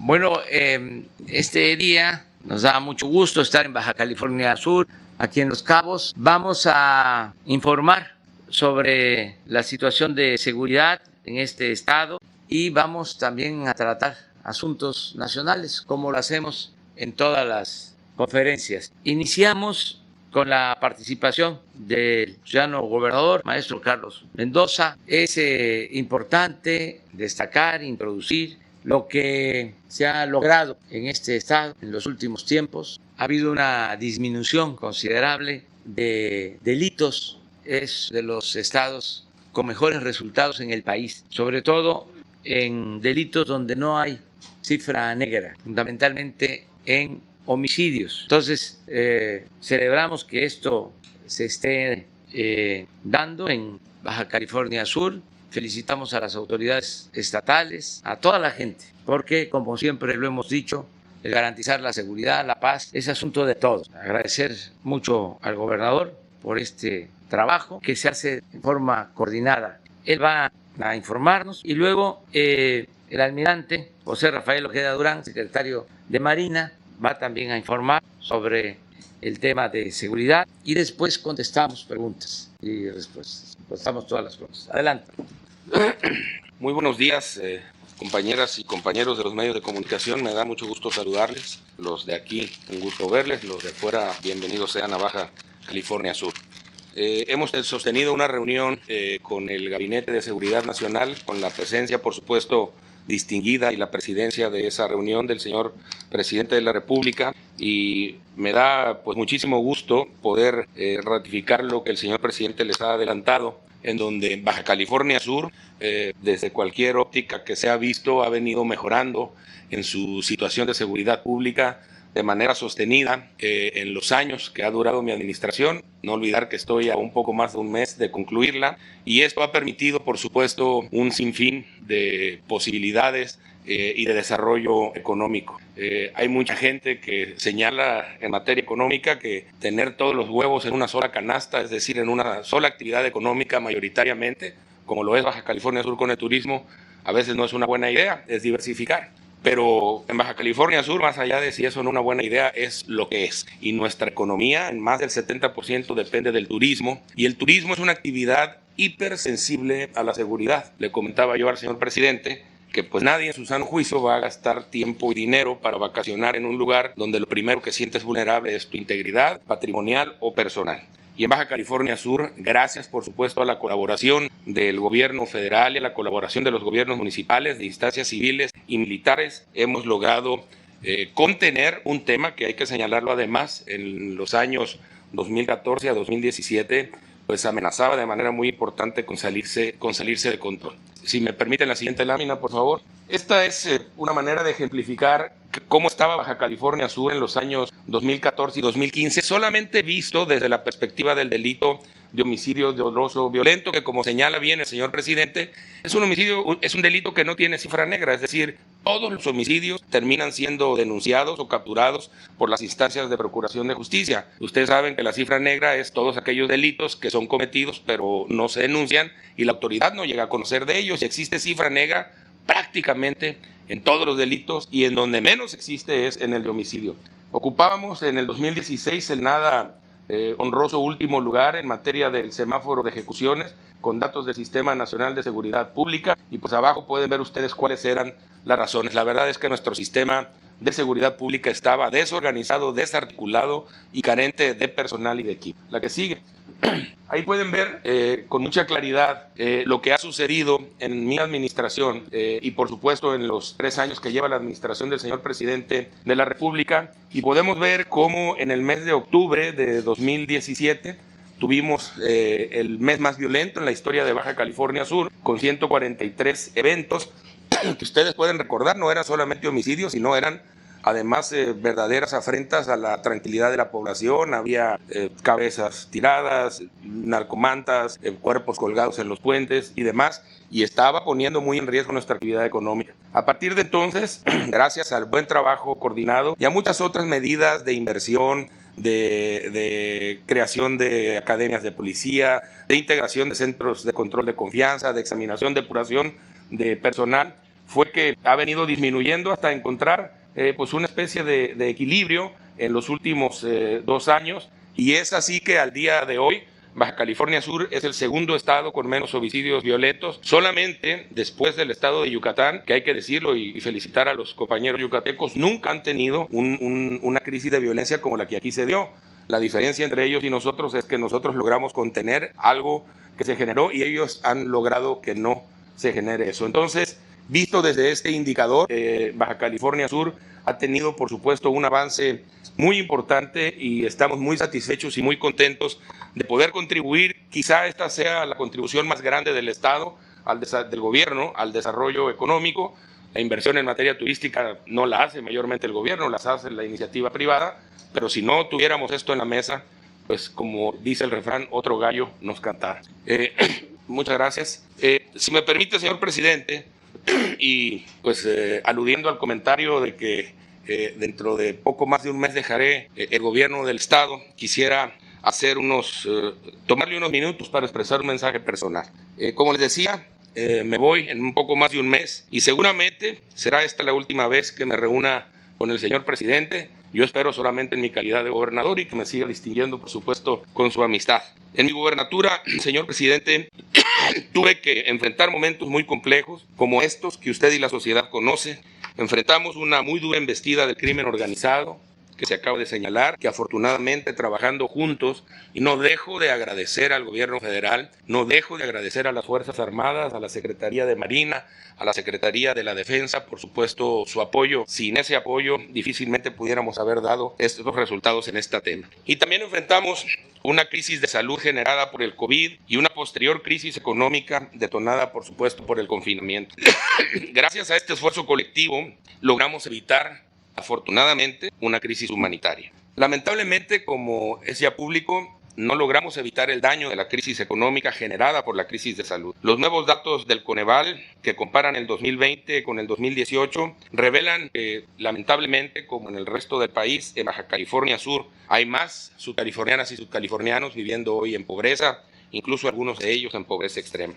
Bueno, este día nos da mucho gusto estar en Baja California Sur, aquí en Los Cabos. Vamos a informar sobre la situación de seguridad en este estado y vamos también a tratar asuntos nacionales, como lo hacemos en todas las conferencias. Iniciamos con la participación del ciudadano gobernador, maestro Carlos Mendoza. Es importante destacar, introducir lo que se ha logrado en este estado en los últimos tiempos. Ha habido una disminución considerable de delitos. Es de los estados con mejores resultados en el país, sobre todo en delitos donde no hay cifra negra, fundamentalmente en homicidios. Entonces, celebramos que esto se esté dando en Baja California Sur. Felicitamos a las autoridades estatales, a toda la gente, porque, como siempre lo hemos dicho, el garantizar la seguridad, la paz, es asunto de todos. Agradecer mucho al gobernador por este trabajo que se hace de forma coordinada. Él va a informarnos y luego el almirante José Rafael Ojeda Durán, secretario de Marina, va también a informar sobre el tema de seguridad y después contestamos preguntas y respuestas. Contestamos todas las preguntas. Adelante. Muy buenos días, compañeras y compañeros de los medios de comunicación. Me da mucho gusto saludarles. Los de aquí, un gusto verles. Los de fuera, bienvenidos sean a Baja California Sur. Hemos sostenido una reunión con el Gabinete de Seguridad Nacional, con la presencia, por supuesto, distinguida y la presidencia de esa reunión del señor presidente de la República, y me da pues muchísimo gusto poder ratificar lo que el señor presidente les ha adelantado, en donde Baja California Sur, desde cualquier óptica que se ha visto, ha venido mejorando en su situación de seguridad pública de manera sostenida en los años que ha durado mi administración. No olvidar que estoy a un poco más de un mes de concluirla, y esto ha permitido, por supuesto, un sinfín de posibilidades y de desarrollo económico. Hay mucha gente que señala en materia económica que tener todos los huevos en una sola canasta, es decir, en una sola actividad económica mayoritariamente, como lo es Baja California Sur con el turismo, a veces no es una buena idea, es diversificar. Pero en Baja California Sur, más allá de si eso no es una buena idea, es lo que es. Y nuestra economía, en más del 70%, depende del turismo. Y el turismo es una actividad hipersensible a la seguridad. Le comentaba yo al señor presidente que pues nadie en su sano juicio va a gastar tiempo y dinero para vacacionar en un lugar donde lo primero que sientes vulnerable es tu integridad patrimonial o personal. Y en Baja California Sur, gracias por supuesto a la colaboración del gobierno federal y a la colaboración de los gobiernos municipales, de instancias civiles y militares, hemos logrado contener un tema que hay que señalarlo además, en los años 2014 a 2017, pues amenazaba de manera muy importante con salirse de control. Si me permiten la siguiente lámina, por favor. Esta es una manera de ejemplificar cómo estaba Baja California Sur en los años 2014 y 2015, solamente visto desde la perspectiva del delito de homicidio doloso violento, que, como señala bien el señor presidente, es un delito que no tiene cifra negra, es decir, todos los homicidios terminan siendo denunciados o capturados por las instancias de procuración de justicia. Ustedes saben que la cifra negra es todos aquellos delitos que son cometidos pero no se denuncian y la autoridad no llega a conocer de ellos. Y existe cifra negra prácticamente en todos los delitos, y en donde menos existe es en el de homicidio. Ocupábamos en el 2016 el nada honroso último lugar en materia del semáforo de ejecuciones, con datos del Sistema Nacional de Seguridad Pública, y pues abajo pueden ver ustedes cuáles eran las razones. La verdad es que nuestro sistema de seguridad pública estaba desorganizado, desarticulado y carente de personal y de equipo. La que sigue. Ahí pueden ver con mucha claridad lo que ha sucedido en mi administración y por supuesto en los 3 años que lleva la administración del señor presidente de la República, y podemos ver cómo en el mes de octubre de 2017 tuvimos el mes más violento en la historia de Baja California Sur, con 143 eventos que ustedes pueden recordar. No eran solamente homicidios, sino eran además verdaderas afrentas a la tranquilidad de la población. Había cabezas tiradas, narcomantas, cuerpos colgados en los puentes y demás, y estaba poniendo muy en riesgo nuestra actividad económica. A partir de entonces, gracias al buen trabajo coordinado y a muchas otras medidas de inversión, de creación de academias de policía, de integración de centros de control de confianza, de examinación, depuración de personal, fue que ha venido disminuyendo hasta encontrar pues una especie de equilibrio en los últimos 2 años, y es así que al día de hoy Baja California Sur es el segundo estado con menos homicidios violentos, solamente después del estado de Yucatán, que hay que decirlo y felicitar a los compañeros yucatecos, nunca han tenido una crisis de violencia como la que aquí se dio. La diferencia entre ellos y nosotros es que nosotros logramos contener algo que se generó y ellos han logrado que no se genere eso. Entonces, visto desde este indicador, Baja California Sur ha tenido, por supuesto, un avance muy importante y estamos muy satisfechos y muy contentos de poder contribuir. Quizá esta sea la contribución más grande del Estado, del gobierno, al desarrollo económico. La inversión en materia turística no la hace mayormente el gobierno, las hace la iniciativa privada, pero si no tuviéramos esto en la mesa, pues como dice el refrán, otro gallo nos cantara. Muchas gracias. Si me permite, señor presidente, y pues aludiendo al comentario de que dentro de poco más de un mes dejaré el gobierno del Estado, quisiera hacer tomarle unos minutos para expresar un mensaje personal. Como les decía, me voy en un poco más de un mes y seguramente será esta la última vez que me reúna con el señor presidente. Yo espero solamente en mi calidad de gobernador y que me siga distinguiendo, por supuesto, con su amistad. En mi gubernatura, señor presidente, tuve que enfrentar momentos muy complejos como estos que usted y la sociedad conocen. Enfrentamos una muy dura embestida del crimen organizado que se acaba de señalar, que afortunadamente trabajando juntos, y no dejo de agradecer al gobierno federal, no dejo de agradecer a las Fuerzas Armadas, a la Secretaría de Marina, a la Secretaría de la Defensa, por supuesto, su apoyo. Sin ese apoyo difícilmente pudiéramos haber dado estos resultados en este tema. Y también enfrentamos una crisis de salud generada por el COVID y una posterior crisis económica detonada, por supuesto, por el confinamiento. Gracias a este esfuerzo colectivo logramos evitar, afortunadamente, una crisis humanitaria. Lamentablemente, como es ya público, no logramos evitar el daño de la crisis económica generada por la crisis de salud. Los nuevos datos del Coneval, que comparan el 2020 con el 2018, revelan que, lamentablemente, como en el resto del país, en Baja California Sur hay más subcalifornianas y subcalifornianos viviendo hoy en pobreza, incluso algunos de ellos en pobreza extrema.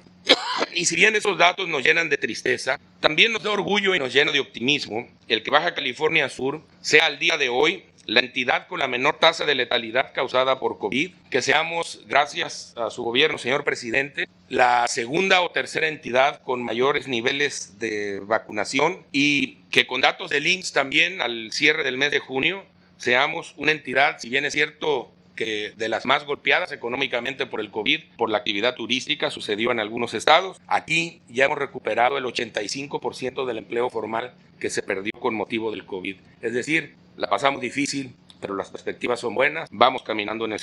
Y si bien esos datos nos llenan de tristeza, también nos da orgullo y nos llena de optimismo el que Baja California Sur sea al día de hoy la entidad con la menor tasa de letalidad causada por COVID, que seamos, gracias a su gobierno, señor presidente, la segunda o tercera entidad con mayores niveles de vacunación y que con datos del IMSS también al cierre del mes de junio seamos una entidad, si bien es cierto, que de las más golpeadas económicamente por el COVID, por la actividad turística, sucedió en algunos estados. Aquí ya hemos recuperado el 85% del empleo formal que se perdió con motivo del COVID. Es decir, la pasamos difícil, pero las perspectivas son buenas. Vamos caminando en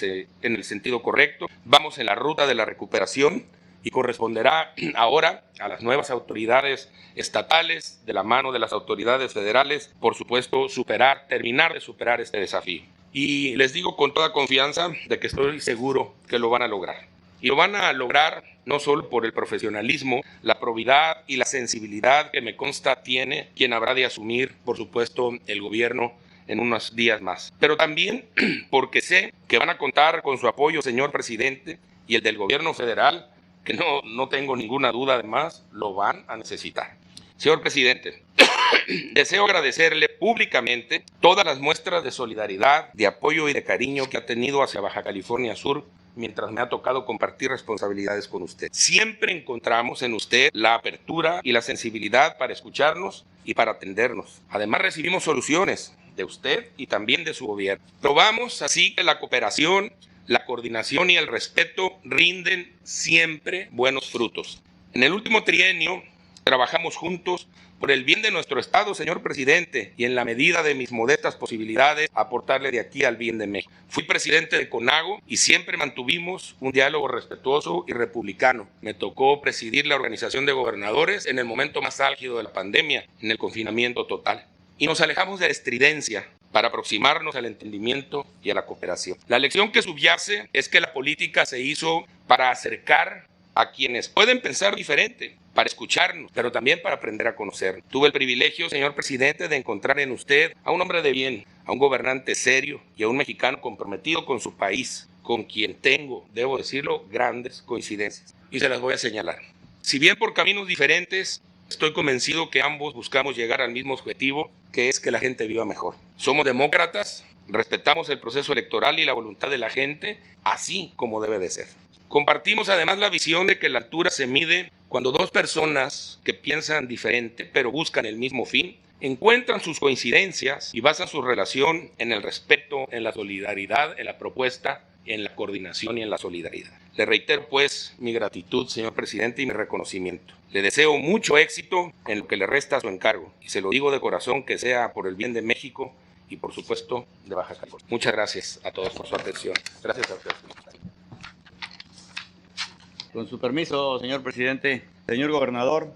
el sentido correcto. Vamos en la ruta de la recuperación y corresponderá ahora a las nuevas autoridades estatales, de la mano de las autoridades federales, por supuesto, terminar de superar este desafío. Y les digo con toda confianza de que estoy seguro que lo van a lograr. Y lo van a lograr no solo por el profesionalismo, la probidad y la sensibilidad que me consta tiene quien habrá de asumir, por supuesto, el gobierno en unos días más. Pero también porque sé que van a contar con su apoyo, señor presidente, y el del gobierno federal, que no tengo ninguna duda, además, lo van a necesitar. Señor presidente, deseo agradecerle públicamente todas las muestras de solidaridad, de apoyo y de cariño que ha tenido hacia Baja California Sur mientras me ha tocado compartir responsabilidades con usted. Siempre encontramos en usted la apertura y la sensibilidad para escucharnos y para atendernos. Además, recibimos soluciones de usted y también de su gobierno. Probamos así que la cooperación, la coordinación y el respeto rinden siempre buenos frutos. En el último trienio trabajamos juntos por el bien de nuestro Estado, señor presidente, y en la medida de mis modestas posibilidades, aportarle de aquí al bien de México. Fui presidente de CONAGO y siempre mantuvimos un diálogo respetuoso y republicano. Me tocó presidir la Organización de Gobernadores en el momento más álgido de la pandemia, en el confinamiento total. Y nos alejamos de la estridencia para aproximarnos al entendimiento y a la cooperación. La lección que subyace es que la política se hizo para acercar a quienes pueden pensar diferente, para escucharnos, pero también para aprender a conocer. Tuve el privilegio, señor presidente, de encontrar en usted a un hombre de bien, a un gobernante serio y a un mexicano comprometido con su país, con quien tengo, debo decirlo, grandes coincidencias. Y se las voy a señalar. Si bien por caminos diferentes Estoy convencido que ambos buscamos llegar al mismo objetivo, que es que la gente viva mejor. Somos demócratas, respetamos el proceso electoral y la voluntad de la gente, así como debe de ser. Compartimos además la visión de que la altura se mide cuando dos personas que piensan diferente pero buscan el mismo fin, encuentran sus coincidencias y basan su relación en el respeto, en la solidaridad, en la propuesta, en la coordinación y en la solidaridad. Le reitero, pues, mi gratitud, señor presidente, y mi reconocimiento. Le deseo mucho éxito en lo que le resta a su encargo, y se lo digo de corazón, que sea por el bien de México y, por supuesto, de Baja California. Muchas gracias a todos por su atención. Gracias a ustedes. Con su permiso, señor presidente. Señor gobernador,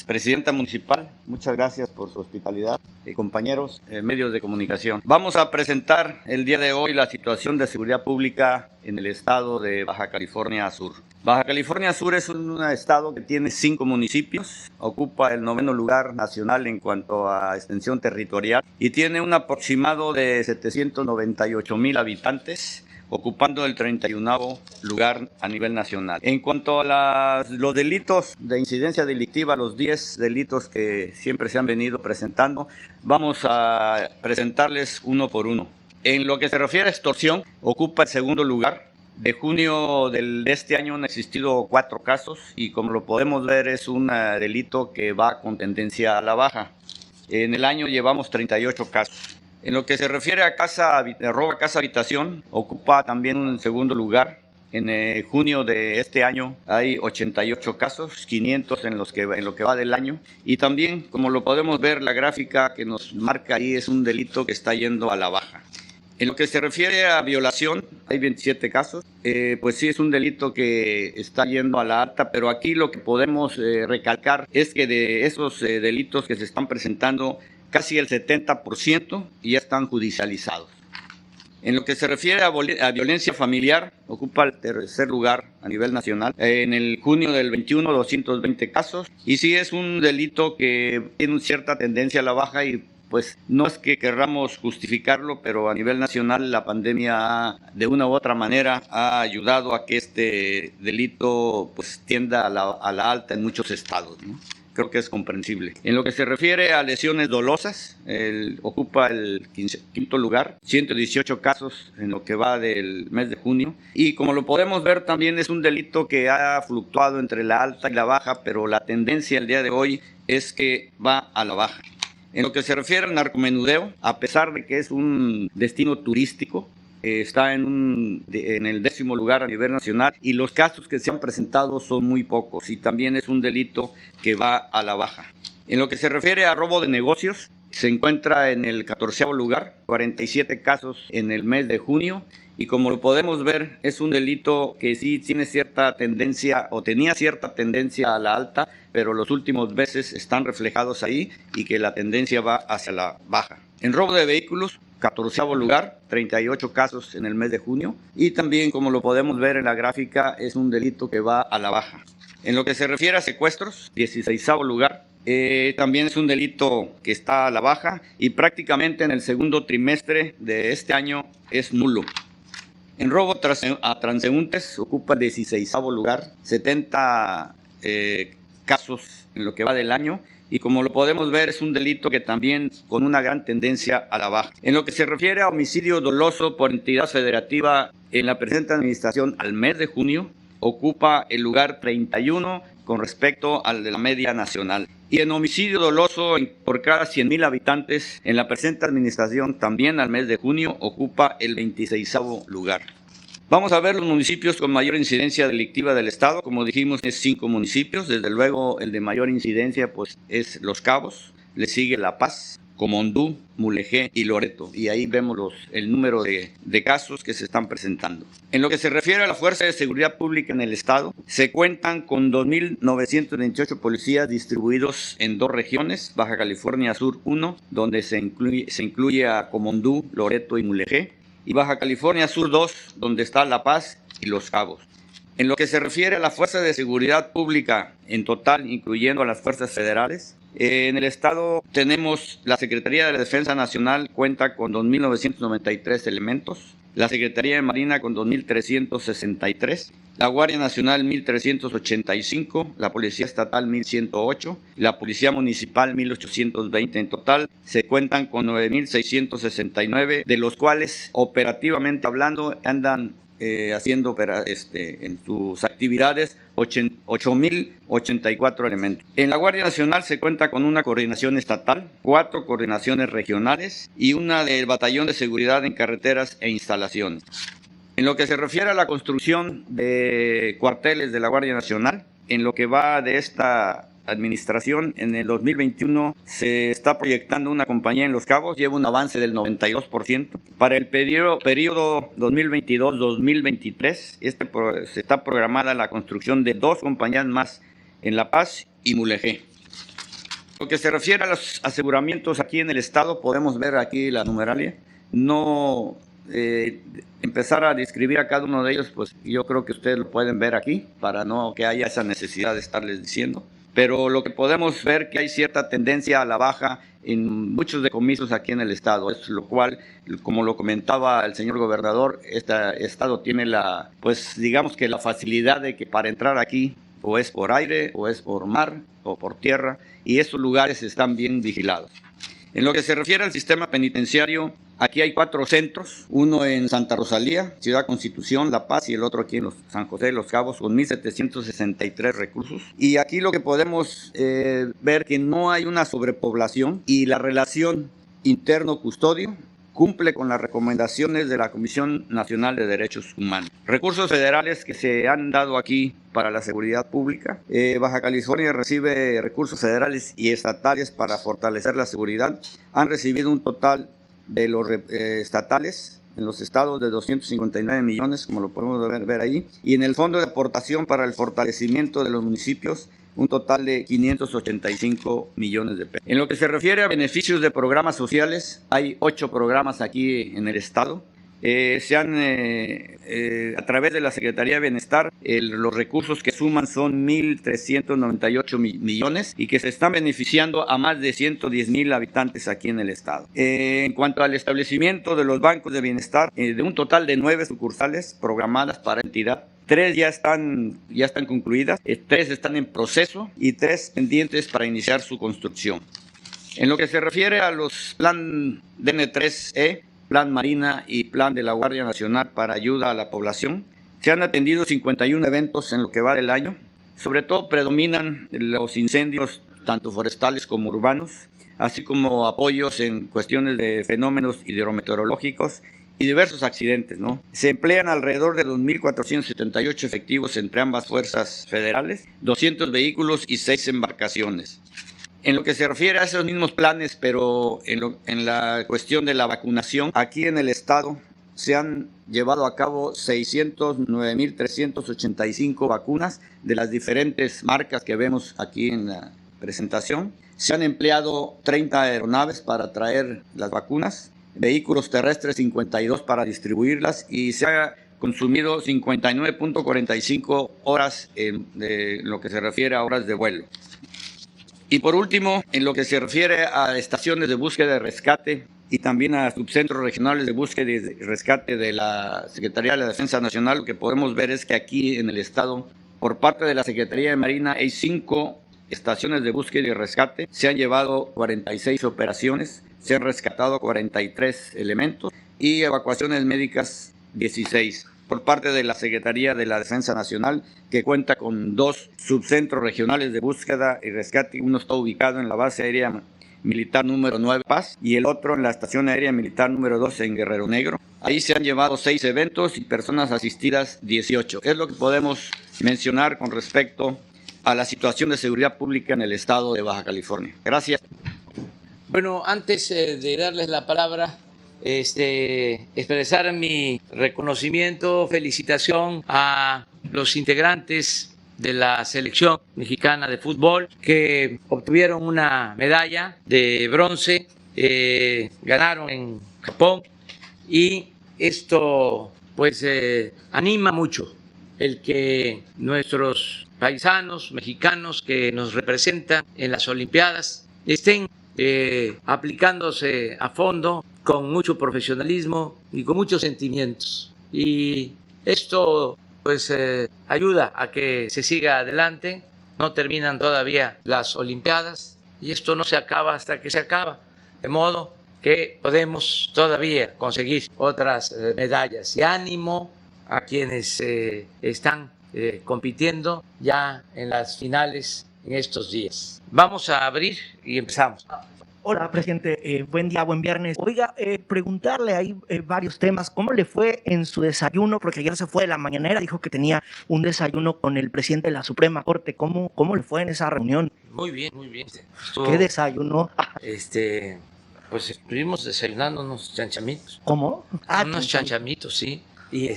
presidenta municipal, muchas gracias por su hospitalidad. Compañeros, medios de comunicación. Vamos a presentar el día de hoy la situación de seguridad pública en el estado de Baja California Sur. Baja California Sur es un estado que tiene 5 municipios, ocupa el 9º lugar nacional en cuanto a extensión territorial y tiene un aproximado de 798,000 habitantes, ocupando el 31º lugar a nivel nacional. En cuanto a los delitos de incidencia delictiva, los 10 delitos que siempre se han venido presentando, vamos a presentarles uno por uno. En lo que se refiere a extorsión, ocupa el 2º lugar. De junio de este año han existido 4 casos y, como lo podemos ver, es un delito que va con tendencia a la baja. En el año llevamos 38 casos. En lo que se refiere a robo a casa habitación, ocupa también un 2º lugar. En junio de este año hay 88 casos, 500 en lo que va del año. Y también, como lo podemos ver, la gráfica que nos marca ahí es un delito que está yendo a la baja. En lo que se refiere a violación, hay 27 casos. Pues sí, es un delito que está yendo a la alta, pero aquí lo que podemos recalcar es que de esos delitos que se están presentando, casi el 70% ya están judicializados. En lo que se refiere a violencia familiar, ocupa el 3er lugar a nivel nacional. En el junio del 21, 220 casos. Y sí es un delito que tiene cierta tendencia a la baja y pues no es que querramos justificarlo, pero a nivel nacional la pandemia de una u otra manera ha ayudado a que este delito pues tienda a la alta en muchos estados, ¿no? Creo que es comprensible. En lo que se refiere a lesiones dolosas, ocupa el 5º lugar, 118 casos en lo que va del mes de junio. Y como lo podemos ver, también es un delito que ha fluctuado entre la alta y la baja, pero la tendencia el día de hoy es que va a la baja. En lo que se refiere al narcomenudeo, a pesar de que es un destino turístico, está en el 10º lugar a nivel nacional y los casos que se han presentado son muy pocos y también es un delito que va a la baja. En lo que se refiere a robo de negocios, se encuentra en el 14º lugar, 47 casos en el mes de junio y, como lo podemos ver, es un delito que sí tiene cierta tendencia o tenía cierta tendencia a la alta, pero los últimos meses están reflejados ahí y que la tendencia va hacia la baja. En robo de vehículos, 14º lugar, 38 casos en el mes de junio y también, como lo podemos ver en la gráfica, es un delito que va a la baja. En lo que se refiere a secuestros, 16º lugar, también es un delito que está a la baja y prácticamente en el 2º trimestre de este año es nulo. En robo a transeúntes ocupa el 16º lugar, 70 casos en lo que va del año. Y como lo podemos ver, es un delito que también con una gran tendencia a la baja. En lo que se refiere a homicidio doloso por entidad federativa, en la presente administración al mes de junio, ocupa el lugar 31 con respecto al de la media nacional. Y en homicidio doloso por cada 100,000 habitantes, en la presente administración también al mes de junio, ocupa el 26º lugar. Vamos a ver los municipios con mayor incidencia delictiva del estado. Como dijimos, es 5 municipios. Desde luego, el de mayor incidencia pues es Los Cabos, le sigue La Paz, Comondú, Mulegé y Loreto. Y ahí vemos el número de casos que se están presentando. En lo que se refiere a la Fuerza de Seguridad Pública en el estado, se cuentan con 2,928 policías distribuidos en 2 regiones, Baja California Sur 1, donde se incluye a Comondú, Loreto y Mulegé, y Baja California Sur 2, donde está La Paz y Los Cabos. En lo que se refiere a la Fuerza de Seguridad Pública en total, incluyendo a las fuerzas federales, en el estado tenemos la Secretaría de la Defensa Nacional, cuenta con 2,993 elementos, la Secretaría de Marina con 2.363, la Guardia Nacional 1.385, la Policía Estatal 1.108, la Policía Municipal 1.820. En total se cuentan con 9.669, de los cuales operativamente hablando andan haciendo en sus actividades 8.084 elementos. En la Guardia Nacional se cuenta con una coordinación estatal, 4 coordinaciones regionales y una del Batallón de Seguridad en Carreteras e Instalaciones. En lo que se refiere a la construcción de cuarteles de la Guardia Nacional, en lo que va de esta administración, en el 2021 se está proyectando una compañía en Los Cabos, lleva un avance del 92%. Para el periodo 2022-2023, se está programada la construcción de 2 compañías más en La Paz y Mulegé. Lo que se refiere a los aseguramientos aquí en el estado, podemos ver aquí la numeralia. No empezar a describir a cada uno de ellos, pues yo creo que ustedes lo pueden ver aquí, para no que haya esa necesidad de estarles diciendo. Pero lo que podemos ver que hay cierta tendencia a la baja en muchos decomisos aquí en el estado, es lo cual, como lo comentaba el señor gobernador, este estado tiene digamos que la facilidad de que para entrar aquí o es por aire, o es por mar, o por tierra, y esos lugares están bien vigilados. En lo que se refiere al sistema penitenciario, aquí hay 4 centros, uno en Santa Rosalía, Ciudad Constitución, La Paz, y el otro aquí en San José de los Cabos, con 1.763 reclusos. Y aquí lo que podemos ver que no hay una sobrepoblación y la relación interno-custodio cumple con las recomendaciones de la Comisión Nacional de Derechos Humanos. Recursos federales que se han dado aquí para la seguridad pública. Baja California recibe recursos federales y estatales para fortalecer la seguridad. Han recibido un total de los estatales en los estados de 259 millones, como lo podemos ver ahí, y en el Fondo de Aportación para el Fortalecimiento de los Municipios, un total de 585 millones de pesos. En lo que se refiere a beneficios de programas sociales, hay 8 programas aquí en el estado. A través de la Secretaría de Bienestar, los recursos que suman son 1.398 millones y que se están beneficiando a más de 110,000 habitantes aquí en el estado. En cuanto al establecimiento de los bancos de bienestar, de un total de 9 sucursales programadas para entidad, 3 ya están concluidas, 3 están en proceso y 3 pendientes para iniciar su construcción. En lo que se refiere a los plan DN3E, Plan Marina y Plan de la Guardia Nacional para ayuda a la población, se han atendido 51 eventos en lo que va del año. Sobre todo predominan los incendios, tanto forestales como urbanos, así como apoyos en cuestiones de fenómenos hidrometeorológicos y diversos accidentes, ¿no? Se emplean alrededor de 2.478 efectivos entre ambas fuerzas federales, 200 vehículos y 6 embarcaciones. En lo que se refiere a esos mismos planes, pero en la cuestión de la vacunación, aquí en el estado se han llevado a cabo 609.385 vacunas de las diferentes marcas que vemos aquí en la presentación. Se han empleado 30 aeronaves para traer las vacunas, vehículos terrestres 52 para distribuirlas, y se ha consumido 59.45 horas en lo que se refiere a horas de vuelo. Y por último, en lo que se refiere a estaciones de búsqueda y rescate y también a subcentros regionales de búsqueda y rescate de la Secretaría de la Defensa Nacional, lo que podemos ver es que aquí en el estado, por parte de la Secretaría de Marina, hay 5 estaciones de búsqueda y rescate. Se han llevado 46 operaciones, se han rescatado 43 elementos y evacuaciones médicas 16. Por parte de la Secretaría de la Defensa Nacional, que cuenta con 2 subcentros regionales de búsqueda y rescate. Uno está ubicado en la base aérea militar número 9 Paz y el otro en la estación aérea militar número 2 en Guerrero Negro. Ahí se han llevado 6 eventos y personas asistidas 18. Es lo que podemos mencionar con respecto a la situación de seguridad pública en el estado de Baja California. Gracias. Bueno, antes de darles la palabra, expresar mi reconocimiento, felicitación a los integrantes de la selección mexicana de fútbol que obtuvieron una medalla de bronce, ganaron en Japón, y esto pues anima mucho el que nuestros paisanos mexicanos que nos representan en las Olimpiadas estén aplicándose a fondo, con mucho profesionalismo y con muchos sentimientos. Y esto pues ayuda a que se siga adelante. No terminan todavía las Olimpiadas y esto no se acaba hasta que se acaba. De modo que podemos todavía conseguir otras medallas. Y ánimo a quienes están compitiendo ya en las finales en estos días. Vamos a abrir y empezamos. Hola, presidente. Buen día, buen viernes. Oiga, preguntarle ahí varios temas. ¿Cómo le fue en su desayuno? Porque ayer se fue de la mañanera, dijo que tenía un desayuno con el presidente de la Suprema Corte. ¿Cómo le fue en esa reunión? Muy bien, muy bien. ¿Qué desayuno? Pues estuvimos desayunando unos chanchamitos. ¿Cómo? Unos chanchamitos, sí. Y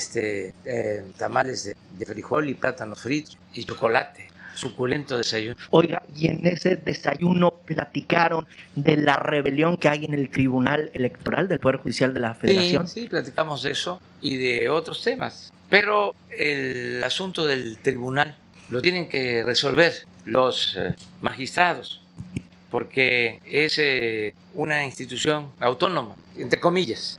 tamales de frijol y plátanos fritos y chocolate. Suculento desayuno. Oiga, y en ese desayuno platicaron de la rebelión que hay en el Tribunal Electoral del Poder Judicial de la Federación. Sí, platicamos de eso y de otros temas. Pero el asunto del tribunal lo tienen que resolver los magistrados, porque es una institución autónoma, entre comillas,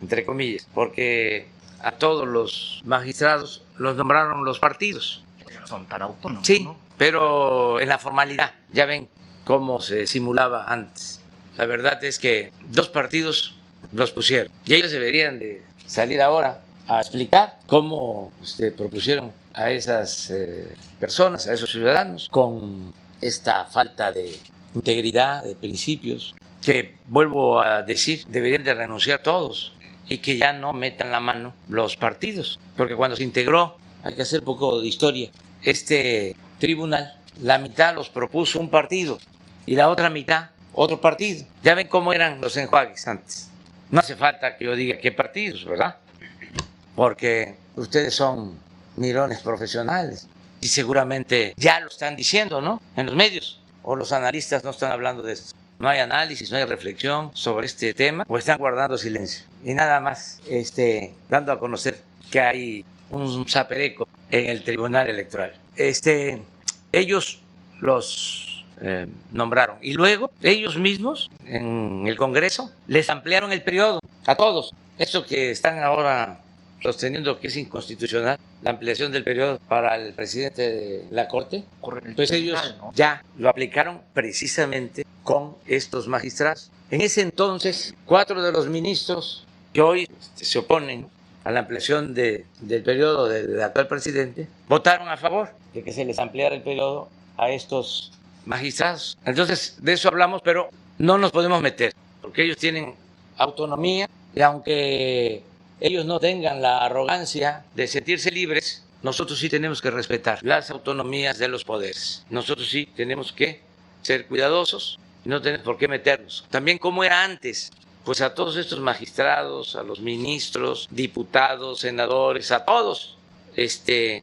porque a todos los magistrados los nombraron los partidos. Son tan autónomos, sí, ¿no? Pero en la formalidad, ya ven cómo se simulaba antes. La verdad es que dos partidos los pusieron y ellos deberían de salir ahora a explicar cómo propusieron a esas personas, a esos ciudadanos, con esta falta de integridad, de principios, que vuelvo a decir, deberían de renunciar todos y que ya no metan la mano los partidos, porque cuando se integró, hay que hacer un poco de historia, este tribunal, la mitad los propuso un partido y la otra mitad otro partido. Ya ven cómo eran los enjuagues antes. No hace falta que yo diga qué partidos, ¿verdad? Porque ustedes son mirones profesionales y seguramente ya lo están diciendo, ¿no? En los medios, o los analistas no están hablando de esto. No hay análisis, no hay reflexión sobre este tema, o están guardando silencio. Y nada más dando a conocer que hay un zapereco en el Tribunal Electoral. Ellos los nombraron y luego ellos mismos en el Congreso les ampliaron el periodo a todos. Esto que están ahora sosteniendo que es inconstitucional, la ampliación del periodo para el presidente de la Corte, pues ellos ya lo aplicaron precisamente con estos magistrados. En ese entonces, 4 de los ministros que hoy se oponen a la ampliación del periodo del actual presidente, votaron a favor de que se les ampliara el periodo a estos magistrados. Entonces, de eso hablamos, pero no nos podemos meter, porque ellos tienen autonomía y aunque ellos no tengan la arrogancia de sentirse libres, nosotros sí tenemos que respetar las autonomías de los poderes. Nosotros sí tenemos que ser cuidadosos y no tenemos por qué meternos. También como era antes, pues a todos estos magistrados, a los ministros, diputados, senadores, a todos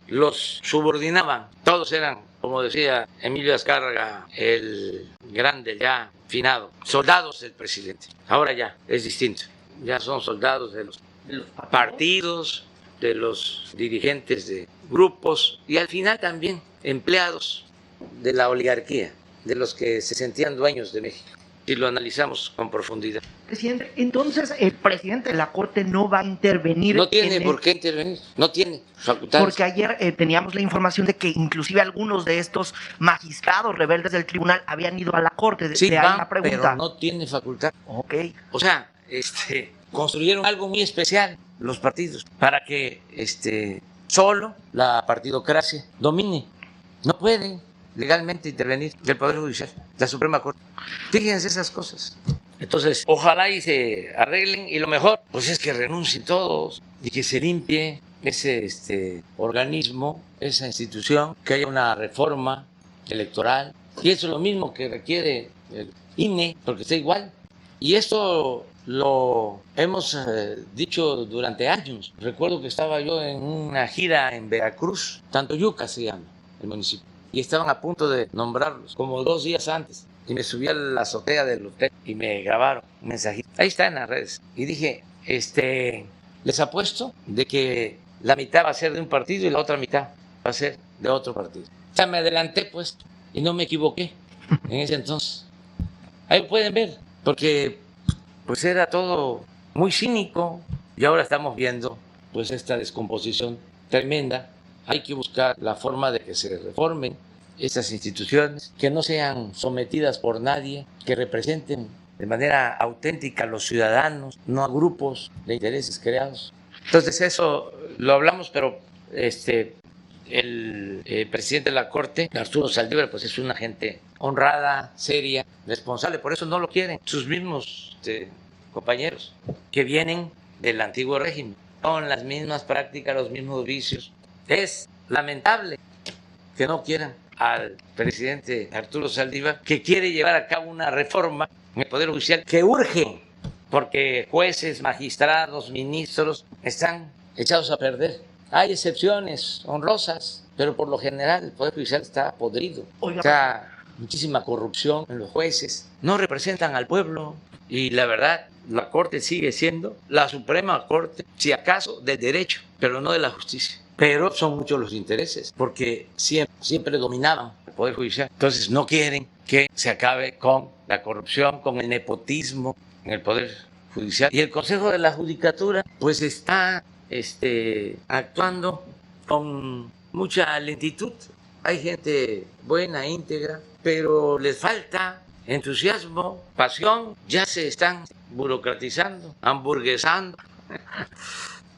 los subordinaban. Todos eran, como decía Emilio Azcárraga, el grande ya finado, soldados del presidente. Ahora ya es distinto, ya son soldados de los partidos, de los dirigentes de grupos y al final también empleados de la oligarquía, de los que se sentían dueños de México. Si lo analizamos con profundidad. Presidente, entonces el presidente de la Corte no va a intervenir. No tiene por qué intervenir, no tiene facultades. Porque ayer teníamos la información de que inclusive algunos de estos magistrados rebeldes del tribunal habían ido a la Corte. Sí, de ahí la pregunta. Pero no tiene facultad. Ok. O sea, construyeron algo muy especial los partidos para que solo la partidocracia domine. No pueden legalmente intervenir del Poder Judicial, la Suprema Corte. Fíjense esas cosas. Entonces, ojalá y se arreglen y lo mejor, pues es que renuncien todos y que se limpie ese organismo, esa institución, que haya una reforma electoral. Y eso es lo mismo que requiere el INE, porque está igual. Y esto lo hemos dicho durante años. Recuerdo que estaba yo en una gira en Veracruz, Tantoyuca se llama el municipio, y estaban a punto de nombrarlos como 2 días antes. Y me subí a la azotea del hotel y me grabaron un mensajito. Ahí está en las redes. Y dije, les apuesto de que la mitad va a ser de un partido y la otra mitad va a ser de otro partido. O sea, me adelanté pues y no me equivoqué en ese entonces. Ahí pueden ver porque pues era todo muy cínico y ahora estamos viendo pues esta descomposición tremenda. Hay que buscar la forma de que se reformen estas instituciones, que no sean sometidas por nadie, que representen de manera auténtica a los ciudadanos, no a grupos de intereses creados. Entonces eso lo hablamos, pero el presidente de la Corte, Arturo Saldívar, pues es una gente honrada, seria, responsable, por eso no lo quieren sus mismos compañeros que vienen del antiguo régimen, con las mismas prácticas, los mismos vicios. Es lamentable que no quieran al presidente Arturo Saldívar, que quiere llevar a cabo una reforma en el Poder Judicial que urge, porque jueces, magistrados, ministros están echados a perder. Hay excepciones honrosas, pero por lo general el Poder Judicial está podrido. Oiga, o sea, muchísima corrupción en los jueces, no representan al pueblo y la verdad, la Corte sigue siendo la Suprema Corte, si acaso, del derecho, pero no de la justicia. Pero son muchos los intereses, porque siempre dominaban el Poder Judicial. Entonces no quieren que se acabe con la corrupción, con el nepotismo en el Poder Judicial. Y el Consejo de la Judicatura pues está actuando con mucha lentitud. Hay gente buena, íntegra, pero les falta entusiasmo, pasión. Ya se están burocratizando, hamburguesando.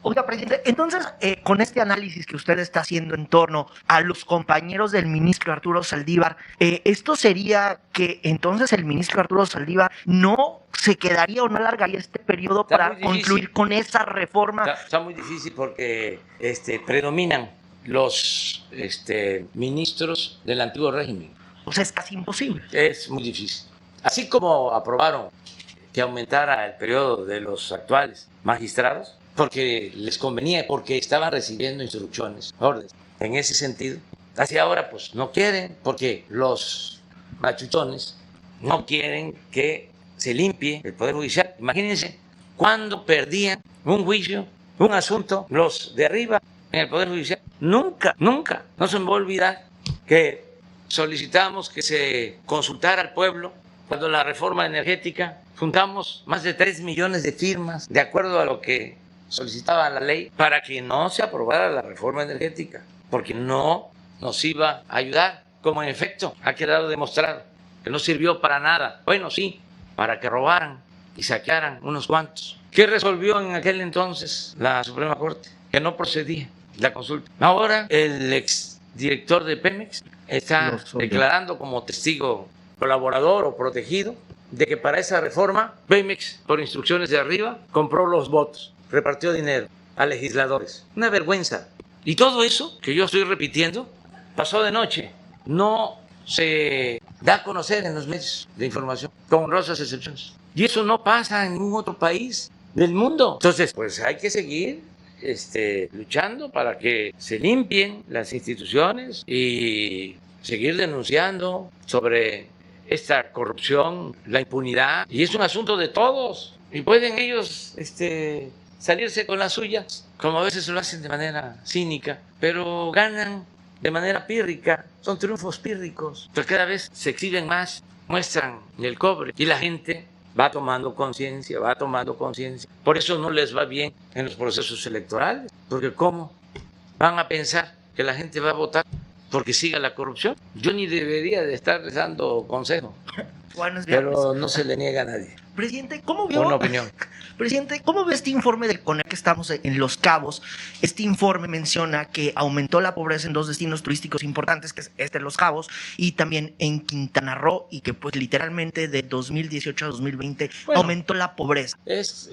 Oiga, presidente, entonces, con este análisis que usted está haciendo en torno a los compañeros del ministro Arturo Saldívar, ¿esto sería que entonces el ministro Arturo Saldívar no se quedaría o no alargaría este periodo para concluir con esa reforma? Está muy difícil porque predominan los ministros del antiguo régimen. O sea, es casi imposible. Es muy difícil. Así como aprobaron que aumentara el periodo de los actuales magistrados, porque les convenía, porque estaban recibiendo instrucciones, órdenes. En ese sentido, hacia ahora pues no quieren, porque los machuchones no quieren que se limpie el Poder Judicial. Imagínense cuando perdían un juicio, un asunto, los de arriba en el Poder Judicial. Nunca, nunca, no se me va a olvidar que solicitamos que se consultara al pueblo cuando la reforma energética, juntamos más de 3 millones de firmas, de acuerdo a lo que solicitaba la ley, para que no se aprobara la reforma energética, porque no nos iba a ayudar, como en efecto ha quedado demostrado, que no sirvió para nada. Bueno, sí, para que robaran y saquearan unos cuantos. ¿Qué resolvió en aquel entonces la Suprema Corte? Que no procedía la consulta. Ahora el exdirector de Pemex está declarando como testigo colaborador o protegido de que para esa reforma Pemex, por instrucciones de arriba, compró los votos, repartió dinero a legisladores. Una vergüenza. Y todo eso que yo estoy repitiendo pasó de noche. No se da a conocer en los medios de información, con honrosas excepciones. Y eso no pasa en ningún otro país del mundo. Entonces, pues hay que seguir luchando para que se limpien las instituciones y seguir denunciando sobre esta corrupción, la impunidad. Y es un asunto de todos. Y pueden ellos salirse con las suyas, como a veces lo hacen de manera cínica, pero ganan de manera pírrica. Son triunfos pírricos, pero cada vez se exhiben más, muestran el cobre y la gente va tomando conciencia, va tomando conciencia. Por eso no les va bien en los procesos electorales, porque ¿cómo van a pensar que la gente va a votar porque siga la corrupción? Yo ni debería de estar dando consejo, pero no se le niega a nadie. Presidente, ¿cómo vio? Una opinión. Presidente, ¿cómo ve este informe del CONAC que estamos en Los Cabos? Este informe menciona que aumentó la pobreza en dos destinos turísticos importantes, que es Los Cabos y también en Quintana Roo, y que pues literalmente de 2018 a 2020 aumentó la pobreza. Es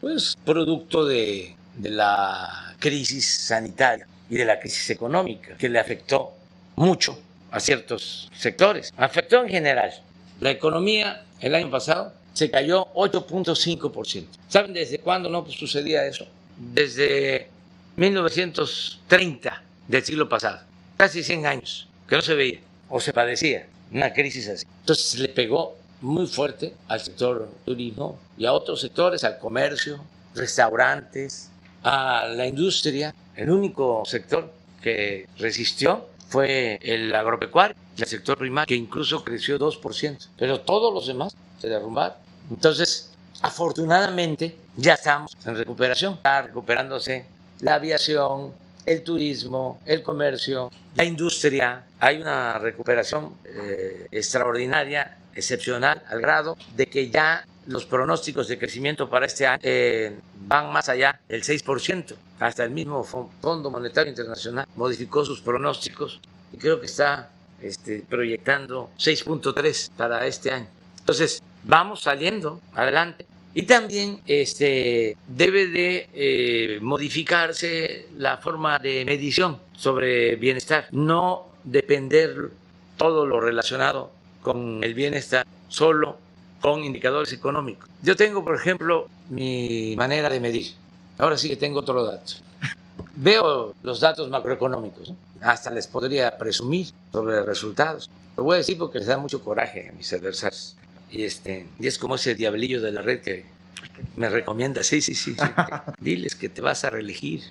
pues producto de la crisis sanitaria y de la crisis económica que le afectó mucho a ciertos sectores. Afectó en general. La economía el año pasado se cayó 8.5%. ¿Saben desde cuándo no sucedía eso? Desde 1930 del siglo pasado. Casi 100 años que no se veía o se padecía una crisis así. Entonces le pegó muy fuerte al sector turismo y a otros sectores, al comercio, restaurantes, a la industria. El único sector que resistió fue el agropecuario, el sector primario, que incluso creció 2%, pero todos los demás se derrumbaron. Entonces, afortunadamente, ya estamos en recuperación, está recuperándose la aviación, el turismo, el comercio, la industria. Hay una recuperación extraordinaria, excepcional, al grado de que ya los pronósticos de crecimiento para este año van más allá del 6%. Hasta el mismo Fondo Monetario Internacional modificó sus pronósticos y creo que está proyectando 6.3 para este año. Entonces, vamos saliendo adelante. Y también debe de modificarse la forma de medición sobre bienestar, no depender todo lo relacionado con el bienestar solo con indicadores económicos. Yo tengo, por ejemplo, mi manera de medir. Ahora sí que tengo otro dato. Veo los datos macroeconómicos, ¿no? Hasta les podría presumir sobre resultados. Lo voy a decir porque les da mucho coraje a mis adversarios. Y es como ese diablillo de la red que me recomienda, sí. Diles que te vas a reelegir.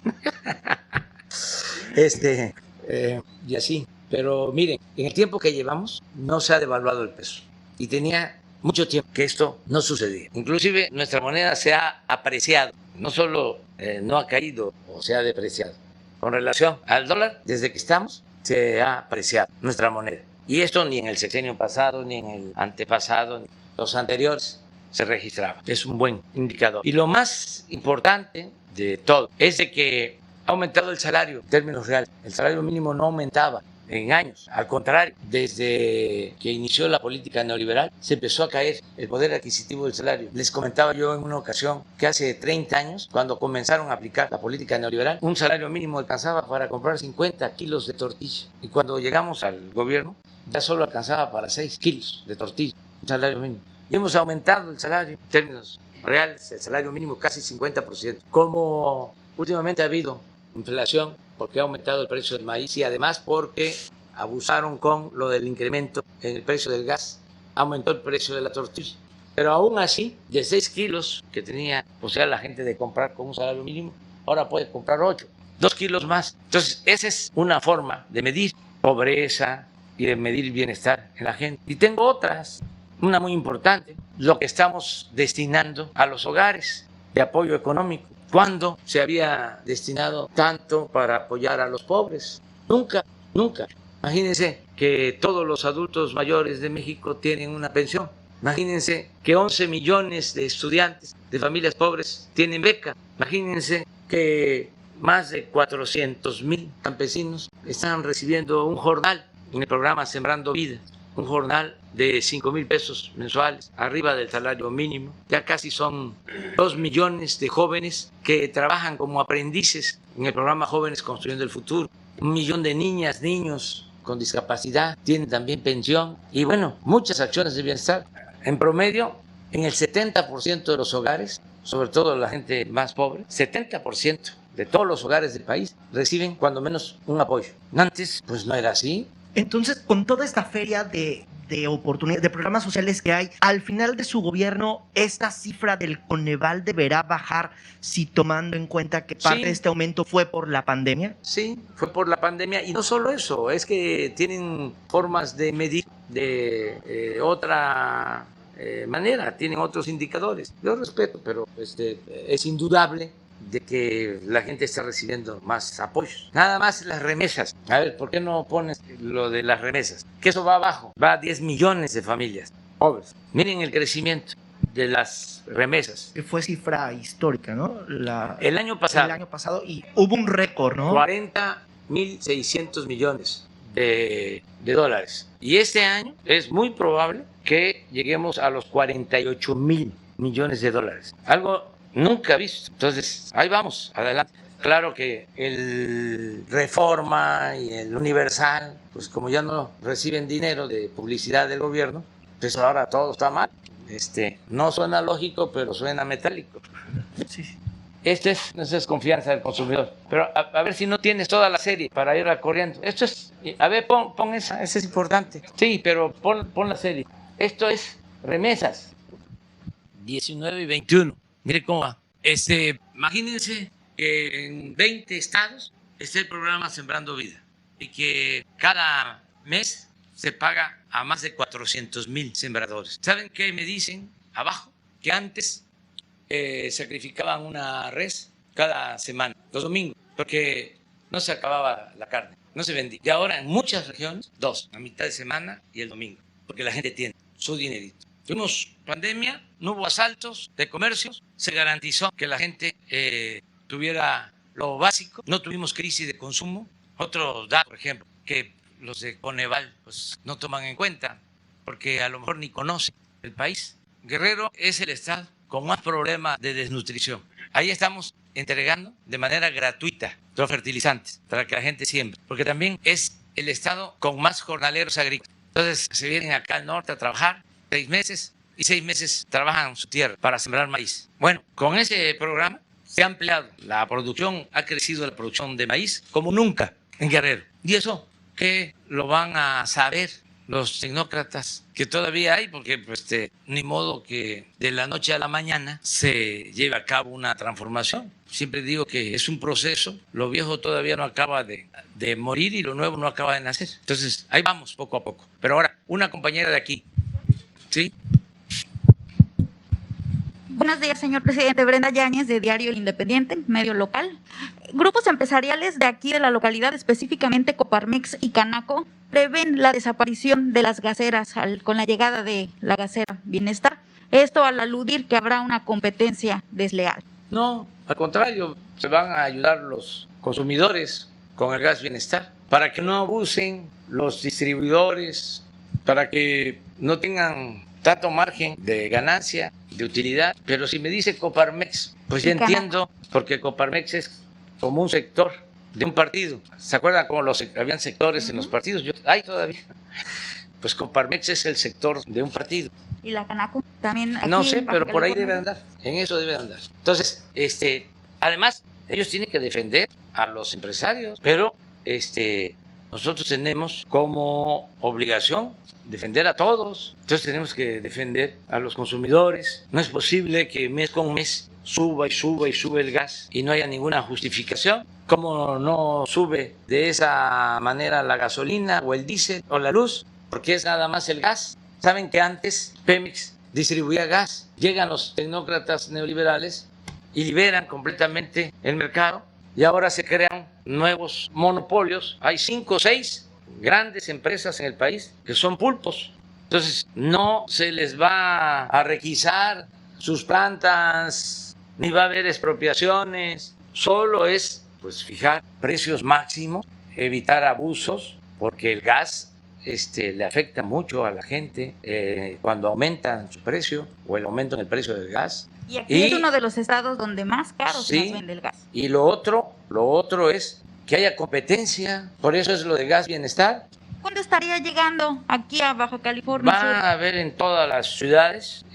Y así. Pero miren, en el tiempo que llevamos no se ha devaluado el peso. Y tenía mucho tiempo que esto no sucedía. Inclusive nuestra moneda se ha apreciado. No solo no ha caído o se ha depreciado. Con relación al dólar, desde que estamos, se ha apreciado nuestra moneda. Y esto ni en el sexenio pasado, ni en el antepasado, ni los anteriores se registraba. Es un buen indicador. Y lo más importante de todo es de que ha aumentado el salario en términos reales. El salario mínimo no aumentaba en años. Al contrario, desde que inició la política neoliberal, se empezó a caer el poder adquisitivo del salario. Les comentaba yo en una ocasión que hace 30 años, cuando comenzaron a aplicar la política neoliberal, un salario mínimo alcanzaba para comprar 50 kilos de tortilla. Y cuando llegamos al gobierno, ya solo alcanzaba para 6 kilos de tortilla, un salario mínimo. Y hemos aumentado el salario en términos reales, el salario mínimo casi 50%. Como últimamente ha habido inflación, porque ha aumentado el precio del maíz y además porque abusaron con lo del incremento en el precio del gas, aumentó el precio de la tortilla. Pero aún así, de 6 kilos que tenía, o sea, la gente de comprar con un salario mínimo, ahora puede comprar 8, 2 kilos más. Entonces, esa es una forma de medir pobreza y de medir bienestar en la gente. Y tengo otras, una muy importante, lo que estamos destinando a los hogares de apoyo económico. ¿Cuándo se había destinado tanto para apoyar a los pobres? Nunca. Imagínense que todos los adultos mayores de México tienen una pensión. Imagínense que 11 millones de estudiantes de familias pobres tienen beca. Imagínense que más de 400,000 campesinos están recibiendo un jornal en el programa Sembrando Vida. Un jornal de 5,000 pesos mensuales, arriba del salario mínimo. Ya casi son 2 millones de jóvenes que trabajan como aprendices en el programa Jóvenes Construyendo el Futuro. 1 millón de niñas, niños con discapacidad tienen también pensión. Y bueno, muchas acciones de bienestar. En promedio, en el 70% de los hogares, sobre todo la gente más pobre, 70% de todos los hogares del país reciben cuando menos un apoyo. Antes, pues no era así. Entonces, con toda esta feria de oportunidades, de programas sociales que hay, al final de su gobierno, ¿esta cifra del Coneval deberá bajar si tomando en cuenta que parte de este aumento fue por la pandemia? Sí, fue por la pandemia y no solo eso, es que tienen formas de medir de otra manera, tienen otros indicadores. Yo respeto, pero es indudable de que la gente está recibiendo más apoyos. Nada más las remesas. A ver, ¿por qué no pones lo de las remesas? Que eso va abajo, va a 10 millones de familias pobres. Miren el crecimiento de las remesas. Fue cifra histórica, ¿no? El año pasado. Y hubo un récord, ¿no? 40,600 millones de dólares. Y este año es muy probable que lleguemos a los 48,000 millones de dólares. Algo nunca visto. Entonces, ahí vamos, adelante. Claro que el Reforma y el Universal, pues como ya no reciben dinero de publicidad del gobierno, pues ahora todo está mal. No suena lógico, pero suena metálico. Sí. Esa es confianza del consumidor. Pero a ver si no tienes toda la serie para ir corriendo. Esto es, a ver, pon esa es importante. Sí, pero pon la serie. Esto es remesas. 19 y 21. Mire cómo va. Imagínense que en 20 estados está el programa Sembrando Vida y que cada mes se paga a más de 400,000 sembradores. ¿Saben qué me dicen abajo? Que antes sacrificaban una res cada semana, los domingos, porque no se acababa la carne, no se vendía. Y ahora en muchas regiones, 2, a mitad de semana y el domingo, porque la gente tiene su dinerito. Tuvimos pandemia, no hubo asaltos de comercios, se garantizó que la gente tuviera lo básico, no tuvimos crisis de consumo. Otros datos, por ejemplo, que los de Coneval pues, no toman en cuenta, porque a lo mejor ni conocen el país. Guerrero es el estado con más problemas de desnutrición. Ahí estamos entregando de manera gratuita los fertilizantes para que la gente siembre, porque también es el estado con más jornaleros agrícolas. Entonces se vienen acá al norte a trabajar 6 meses y 6 meses trabajan su tierra para sembrar maíz. Bueno, con ese programa se ha ampliado la producción, ha crecido la producción de maíz como nunca en Guerrero. Y eso que lo van a saber los tecnócratas que todavía hay, porque pues, ni modo que de la noche a la mañana se lleve a cabo una transformación. Siempre digo que es un proceso, lo viejo todavía no acaba de morir y lo nuevo no acaba de nacer. Entonces, ahí vamos poco a poco. Pero ahora, una compañera de aquí, ¿sí? Buenos días, señor presidente. Brenda Yáñez, de Diario El Independiente, medio local. Grupos empresariales de aquí de la localidad, específicamente Coparmex y Canaco, prevén la desaparición de las gaseras con la llegada de la gasera Bienestar. Esto al aludir que habrá una competencia desleal. No, al contrario, se van a ayudar los consumidores con el gas Bienestar para que no abusen los distribuidores, para que no tengan tanto margen de ganancia, de utilidad. Pero si me dice Coparmex, pues ya entiendo, porque Coparmex es como un sector de un partido. ¿Se acuerdan cómo habían sectores en los partidos? Hay todavía. Pues Coparmex es el sector de un partido. ¿Y la Canaco también? Aquí No sé, pero por ahí debe andar, en eso debe andar. Entonces, además, ellos tienen que defender a los empresarios, pero nosotros tenemos como obligación defender a todos. Entonces tenemos que defender a los consumidores. No es posible que mes con mes suba y suba y sube el gas y no haya ninguna justificación. ¿Cómo no sube de esa manera la gasolina o el diésel o la luz? Porque es nada más el gas. Saben que antes Pemex distribuía gas. Llegan los tecnócratas neoliberales y liberan completamente el mercado y ahora se crean nuevos monopolios. Hay 5 o 6 grandes empresas en el país que son pulpos. Entonces no se les va a requisar sus plantas, ni va a haber expropiaciones. Solo es pues fijar precios máximos, evitar abusos, porque el gas le afecta mucho a la gente cuando aumentan su precio o el aumento en el precio del gas. Y aquí es uno de los estados donde más caro se nos vende el gas. Y lo otro es que haya competencia, por eso es lo de gas Bienestar. ¿Cuándo estaría llegando aquí a Baja California Sur? Va a haber en todas las ciudades,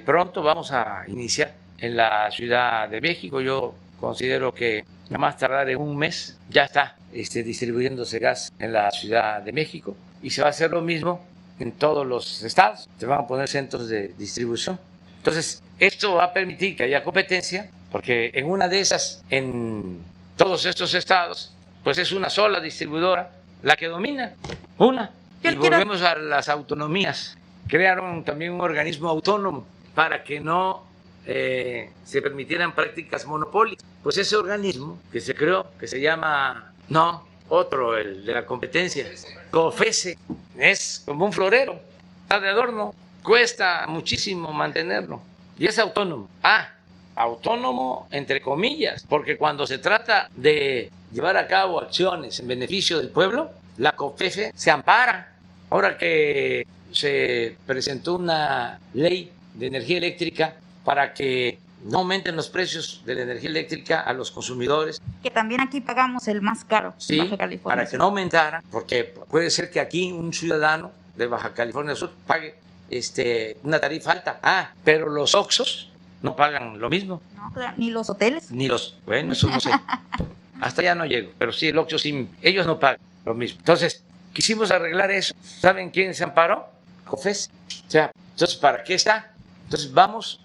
pronto vamos a iniciar en la Ciudad de México. Yo considero que nada más tardar en un mes ya está distribuyéndose gas en la Ciudad de México y se va a hacer lo mismo en todos los estados, se van a poner centros de distribución. Entonces, esto va a permitir que haya competencia, porque en una de esas, en todos estos estados, pues es una sola distribuidora la que domina, una. Y volvemos a las autonomías. Crearon también un organismo autónomo para que no se permitieran prácticas monopólicas. Pues ese organismo que se creó, que se llama, el de la competencia, COFECE, es como un florero, está de adorno, cuesta muchísimo mantenerlo y es autónomo. Autónomo entre comillas, porque cuando se trata de llevar a cabo acciones en beneficio del pueblo, la COFECE se ampara. Ahora que se presentó una ley de energía eléctrica para que no aumenten los precios de la energía eléctrica a los consumidores. Que también aquí pagamos el más caro. Sí, Baja California para que no aumentara, porque puede ser que aquí un ciudadano de Baja California Sur pague una tarifa alta. Pero los Oxxos no pagan lo mismo. No, ni los hoteles. Bueno, eso no sé. Hasta allá no llego, pero sí, el Oxxo sí, ellos no pagan lo mismo. Entonces, quisimos arreglar eso. ¿Saben quién se amparó? COFECE. O sea, entonces, ¿para qué está? Entonces, vamos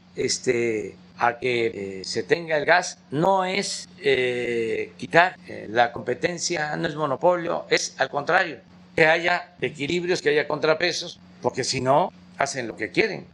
a que se tenga el gas no es quitar la competencia, no es monopolio, es al contrario, que haya equilibrios, que haya contrapesos, porque si no, hacen lo que quieren.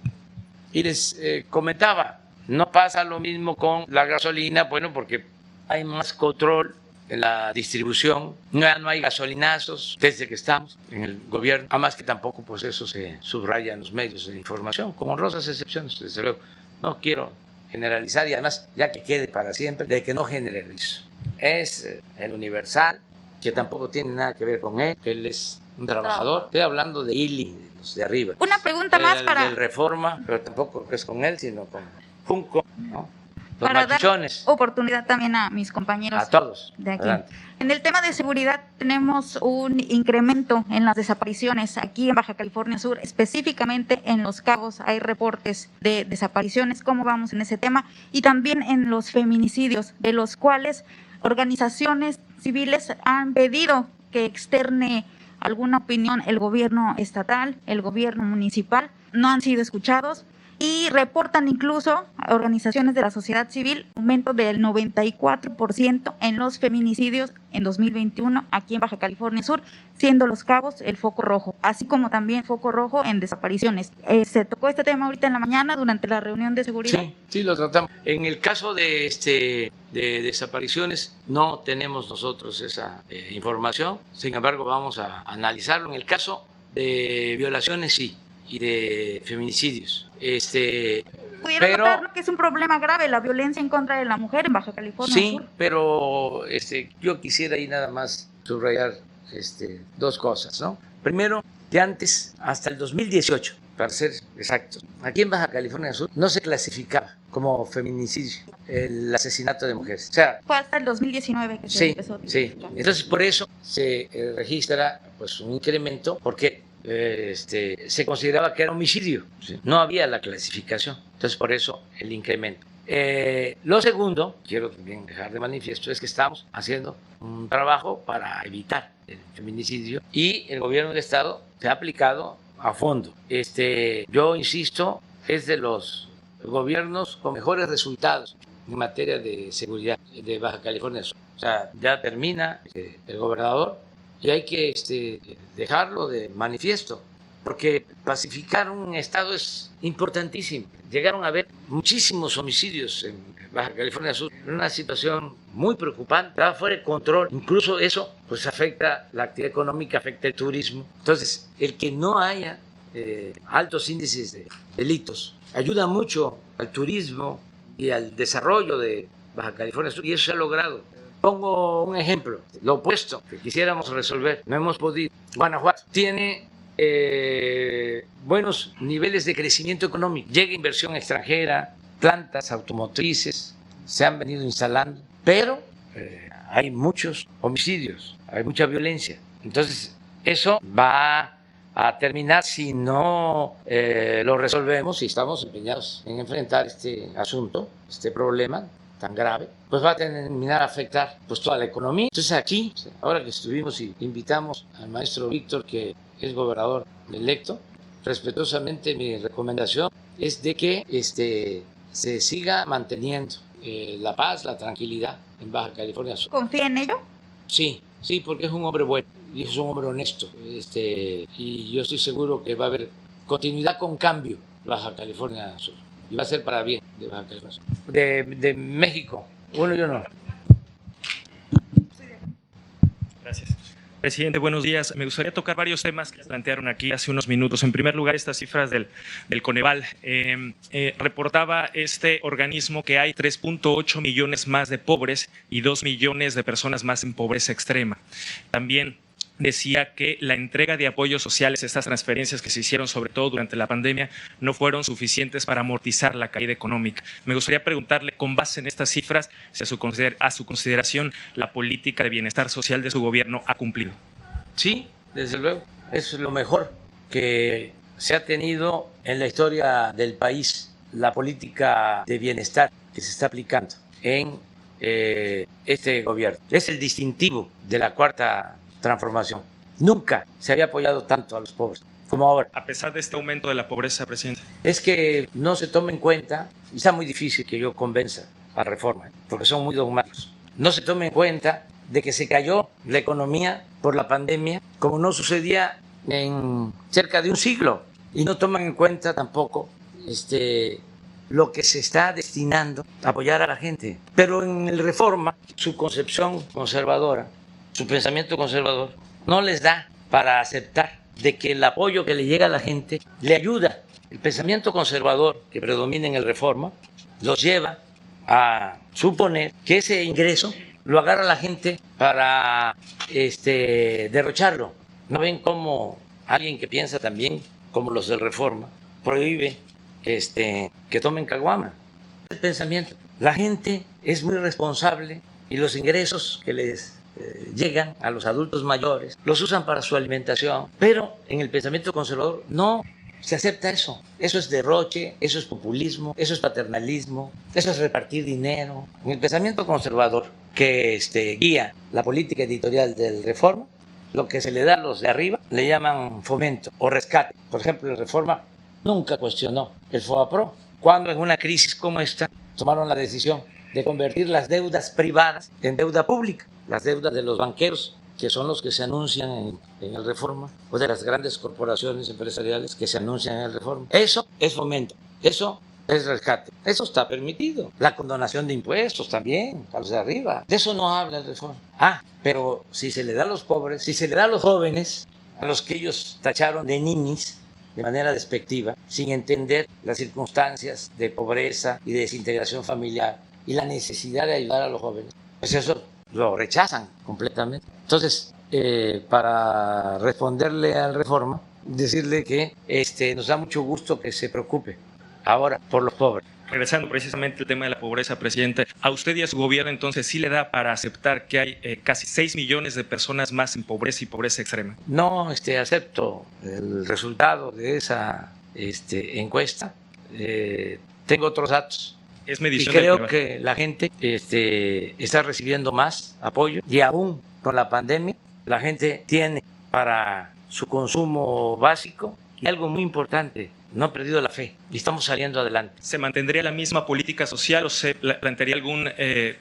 Y les comentaba, no pasa lo mismo con la gasolina, bueno, porque hay más control en la distribución, ya no hay gasolinazos desde que estamos en el gobierno, además que tampoco pues eso se subraya en los medios de información, con honrosas excepciones, desde luego. No quiero generalizar y además ya que quede para siempre de que no generalizo. Es el Universal, que tampoco tiene nada que ver con él, que él es un trabajador. Estoy hablando de ILI, de los de arriba. Una pregunta más para... Del Reforma, pero tampoco es con él, sino con Junco, ¿no? Los para machichones. dar oportunidad también a mis compañeros A todos. de aquí. Adelante. En el tema de seguridad tenemos un incremento en las desapariciones aquí en Baja California Sur, específicamente en Los Cabos hay reportes de desapariciones. ¿Cómo vamos en ese tema? Y también en los feminicidios, de los cuales organizaciones civiles han pedido que externe alguna opinión el gobierno estatal, el gobierno municipal, no han sido escuchados. Y reportan incluso a organizaciones de la sociedad civil aumento del 94% en los feminicidios en 2021 aquí en Baja California Sur, siendo Los Cabos el foco rojo, así como también foco rojo en desapariciones. Se tocó este tema ahorita en la mañana durante la reunión de seguridad. Sí, lo tratamos. En el caso de desapariciones no tenemos nosotros esa información, sin embargo vamos a analizarlo. En el caso de violaciones sí, y de feminicidios. Pudieron notar, ¿no?, que es un problema grave la violencia en contra de la mujer en Baja California sí, Sur. Sí, pero yo quisiera ahí nada más subrayar dos cosas, ¿no? Primero, que antes, hasta el 2018, para ser exactos, aquí en Baja California Sur no se clasificaba como feminicidio el asesinato de mujeres. O sea, fue hasta el 2019 que se empezó. Sí, entonces por eso se registra pues un incremento, porque se consideraba que era homicidio, ¿sí? No había la clasificación, entonces por eso el incremento. Lo segundo, quiero también dejar de manifiesto, es que estamos haciendo un trabajo para evitar el feminicidio y el gobierno del estado se ha aplicado a fondo. Yo insisto, es de los gobiernos con mejores resultados en materia de seguridad de Baja California Sur. O sea, ya termina el gobernador y hay que dejarlo de manifiesto, porque pacificar un estado es importantísimo. Llegaron a haber muchísimos homicidios en Baja California Sur, una situación muy preocupante, estaba fuera de control. Incluso eso pues afecta la actividad económica, afecta el turismo. Entonces, el que no haya altos índices de delitos ayuda mucho al turismo y al desarrollo de Baja California Sur, y eso se ha logrado. Pongo un ejemplo, lo opuesto, que quisiéramos resolver, no hemos podido. Guanajuato tiene buenos niveles de crecimiento económico, llega inversión extranjera, plantas automotrices se han venido instalando, pero hay muchos homicidios, hay mucha violencia. Entonces, eso va a terminar si no lo resolvemos, si estamos empeñados en enfrentar este asunto, este problema tan grave, pues va a terminar a afectar pues toda la economía. Entonces aquí, ahora que estuvimos y invitamos al maestro Víctor, que es gobernador electo, respetuosamente mi recomendación es de que se siga manteniendo la paz, la tranquilidad en Baja California Sur. ¿Confía en ello? Sí, porque es un hombre bueno y es un hombre honesto, y yo estoy seguro que va a haber continuidad con cambio en Baja California Sur. Y va a ser para bien de Baja California. De México, uno y uno. Gracias. Presidente, buenos días. Me gustaría tocar varios temas que plantearon aquí hace unos minutos. En primer lugar, estas cifras del Coneval. Reportaba este organismo que hay 3.8 millones más de pobres y 2 millones de personas más en pobreza extrema. También decía que la entrega de apoyos sociales, estas transferencias que se hicieron sobre todo durante la pandemia, no fueron suficientes para amortizar la caída económica. Me gustaría preguntarle, con base en estas cifras, si a su consideración la política de bienestar social de su gobierno ha cumplido. Sí, desde luego. Es lo mejor que se ha tenido en la historia del país, la política de bienestar que se está aplicando en este gobierno. Es el distintivo de la Cuarta Transformación. Nunca se había apoyado tanto a los pobres como ahora. A pesar de este aumento de la pobreza, presidente. Es que no se toma en cuenta, y está muy difícil que yo convenza a Reforma, porque son muy dogmáticos. No se toma en cuenta de que se cayó la economía por la pandemia, como no sucedía en cerca de un siglo, y no toman en cuenta tampoco lo que se está destinando a apoyar a la gente. Pero en el Reforma, su concepción conservadora, su pensamiento conservador, no les da para aceptar de que el apoyo que le llega a la gente le ayuda. El pensamiento conservador que predomina en el Reforma los lleva a suponer que ese ingreso lo agarra la gente para derrocharlo. ¿No ven cómo alguien que piensa también como los del Reforma prohíbe que tomen caguama? El pensamiento. La gente es muy responsable y los ingresos que les llegan a los adultos mayores los usan para su alimentación, pero en el pensamiento conservador no se acepta eso. Eso es derroche, eso es populismo, eso es paternalismo, eso es repartir dinero. En el pensamiento conservador que guía la política editorial del Reforma, lo que se le da a los de arriba le llaman fomento o rescate. Por ejemplo, el Reforma nunca cuestionó el FOBAPROA, cuando en una crisis como esta tomaron la decisión de convertir las deudas privadas en deuda pública, las deudas de los banqueros, que son los que se anuncian en el Reforma, o de las grandes corporaciones empresariales que se anuncian en el Reforma. Eso es fomento, eso es rescate, eso está permitido. La condonación de impuestos también, a los de arriba, de eso no habla el Reforma. Pero si se le da a los pobres, si se le da a los jóvenes, a los que ellos tacharon de ninis, de manera despectiva, sin entender las circunstancias de pobreza y de desintegración familiar y la necesidad de ayudar a los jóvenes, pues eso lo rechazan completamente. Entonces, para responderle al Reforma, decirle que nos da mucho gusto que se preocupe ahora por los pobres. Regresando precisamente al tema de la pobreza, presidente, ¿a usted y a su gobierno entonces sí le da para aceptar que hay casi 6 millones de personas más en pobreza y pobreza extrema? No acepto el resultado de esa encuesta. Tengo otros datos. Es medición y creo que la gente está recibiendo más apoyo y aún con la pandemia la gente tiene para su consumo básico y algo muy importante, no ha perdido la fe y estamos saliendo adelante. ¿Se mantendría la misma política social o se plantearía algún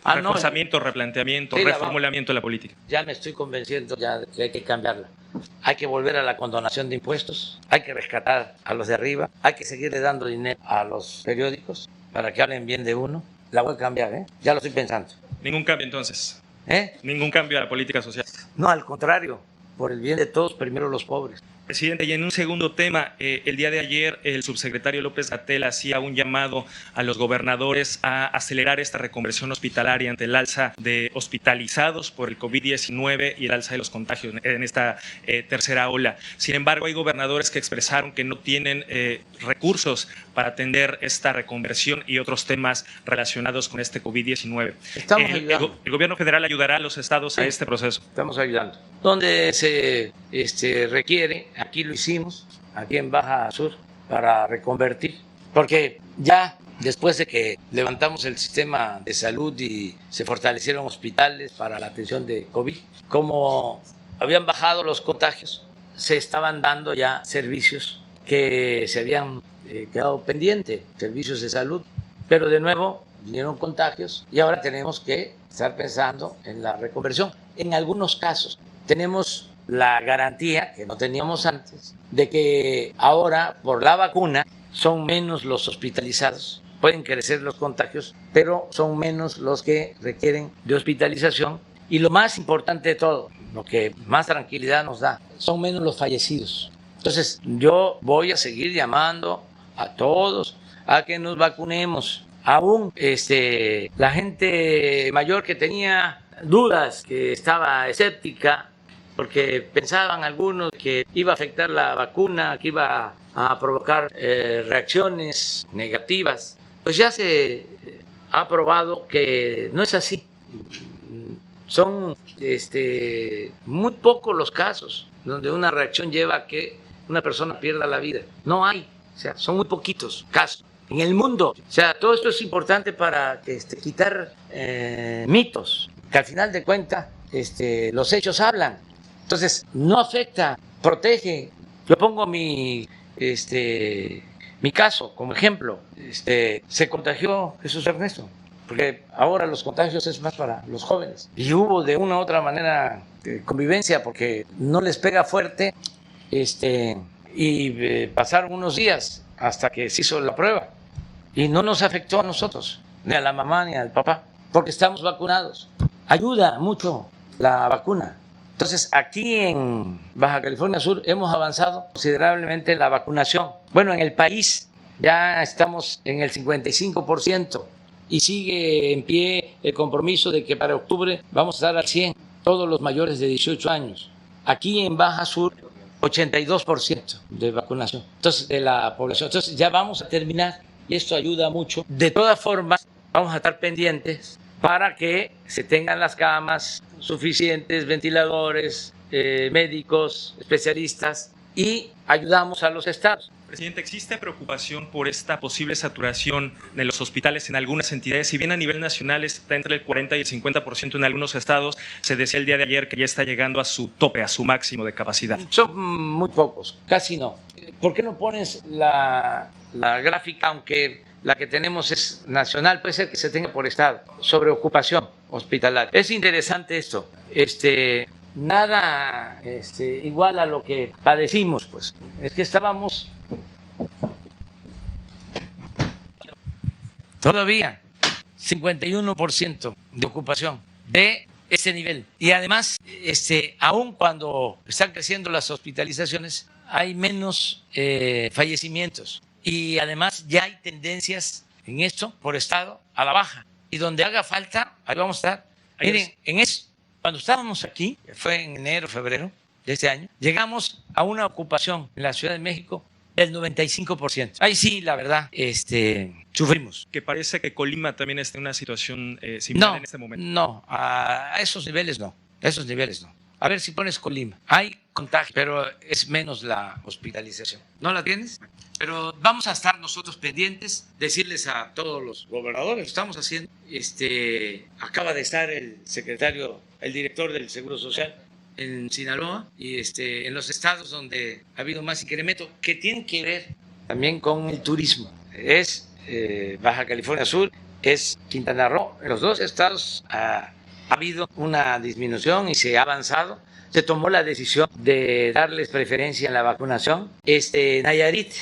reforzamiento, replanteamiento, reformulamiento de la política? Ya me estoy convenciendo ya de que hay que cambiarla. Hay que volver a la condonación de impuestos, hay que rescatar a los de arriba, hay que seguirle dando dinero a los periódicos para que hablen bien de uno. La voy a cambiar, ya lo estoy pensando. ¿Ningún cambio entonces? ¿Ningún cambio a la política social? No, al contrario, por el bien de todos, primero los pobres. Presidente, y en un segundo tema, el día de ayer el subsecretario López-Gatell hacía un llamado a los gobernadores a acelerar esta reconversión hospitalaria ante el alza de hospitalizados por el COVID-19 y el alza de los contagios en esta tercera ola. Sin embargo, hay gobernadores que expresaron que no tienen recursos para atender esta reconversión y otros temas relacionados con este COVID-19. Estamos ayudando. El gobierno federal ayudará a los estados a este proceso. Estamos ayudando. Donde se requiere, aquí lo hicimos, aquí en Baja Sur, para reconvertir, porque ya después de que levantamos el sistema de salud y se fortalecieron hospitales para la atención de COVID, como habían bajado los contagios, se estaban dando ya servicios que se habían quedado pendientes, servicios de salud, pero de nuevo vinieron contagios y ahora tenemos que estar pensando en la reconversión. En algunos casos tenemos la garantía, que no teníamos antes, de que ahora por la vacuna son menos los hospitalizados, pueden crecer los contagios, pero son menos los que requieren de hospitalización. Y lo más importante de todo, lo que más tranquilidad nos da, son menos los fallecidos. Entonces yo voy a seguir llamando a todos a que nos vacunemos. Aún la gente mayor que tenía dudas, que estaba escéptica, porque pensaban algunos que iba a afectar la vacuna, que iba a provocar reacciones negativas, pues ya se ha probado que no es así. Son muy pocos los casos donde una reacción lleva a que una persona pierda la vida. No hay, o sea, son muy poquitos casos en el mundo. O sea, todo esto es importante para quitar mitos, que al final de cuentas los hechos hablan. Entonces, no afecta, protege Yo pongo mi caso como ejemplo. Se contagió Jesús Ernesto, porque ahora los contagios es más para los jóvenes. Y hubo de una u otra manera convivencia, porque no les pega fuerte, y pasaron unos días hasta que se hizo la prueba. Y no nos afectó a nosotros, ni a la mamá ni al papá, porque estamos vacunados. Ayuda mucho la vacuna. Entonces, aquí en Baja California Sur hemos avanzado considerablemente en la vacunación. Bueno, en el país ya estamos en el 55% y sigue en pie el compromiso de que para octubre vamos a estar al 100%, todos los mayores de 18 años. Aquí en Baja Sur, 82% de vacunación, entonces, de la población. Entonces, ya vamos a terminar y esto ayuda mucho. De todas formas, vamos a estar pendientes para que se tengan las camas suficientes, ventiladores, médicos, especialistas, y ayudamos a los estados. Presidente, ¿existe preocupación por esta posible saturación de los hospitales en algunas entidades? Si bien a nivel nacional está entre el 40 y el 50% en algunos estados, se decía el día de ayer que ya está llegando a su tope, a su máximo de capacidad. Son muy pocos, casi no. ¿Por qué no pones la gráfica, aunque la que tenemos es nacional, puede ser que se tenga por estado, sobre ocupación hospitalaria? Es interesante esto. Nada igual a lo que padecimos, pues. Es que estábamos todavía 51% de ocupación de ese nivel. Y además, aun cuando están creciendo las hospitalizaciones, hay menos fallecimientos. Y además ya hay tendencias en esto por estado a la baja. Y donde haga falta, ahí vamos a estar. Miren, en eso, cuando estábamos aquí, fue en enero, febrero de este año, llegamos a una ocupación en la Ciudad de México del 95%. Ahí sí, la verdad, sufrimos. Que parece que Colima también está en una situación similar en este momento. No, a esos niveles no. A ver si pones Colima. Hay contagio, pero es menos la hospitalización. ¿No la tienes? Pero vamos a estar nosotros pendientes, decirles a todos los gobernadores, lo estamos haciendo. Acaba de estar el director del Seguro Social en Sinaloa y en los estados donde ha habido más incremento, que tienen que ver también con el turismo. Es Baja California Sur, es Quintana Roo. En los dos estados ha habido una disminución y se ha avanzado. Se tomó la decisión de darles preferencia en la vacunación. Nayarit,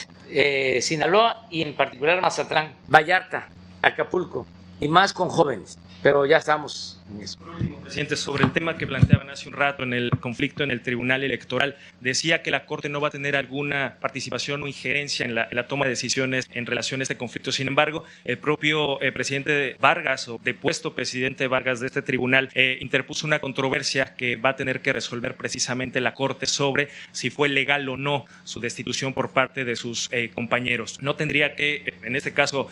Sinaloa y en particular Mazatlán, Vallarta, Acapulco, y más con jóvenes, pero ya estamos en eso. Presidente, sobre el tema que planteaban hace un rato en el conflicto en el Tribunal Electoral, decía que la Corte no va a tener alguna participación o injerencia en la toma de decisiones en relación a este conflicto. Sin embargo, el propio presidente Vargas, o depuesto presidente Vargas de este tribunal, interpuso una controversia que va a tener que resolver precisamente la Corte sobre si fue legal o no su destitución por parte de sus compañeros. ¿No tendría que, en este caso,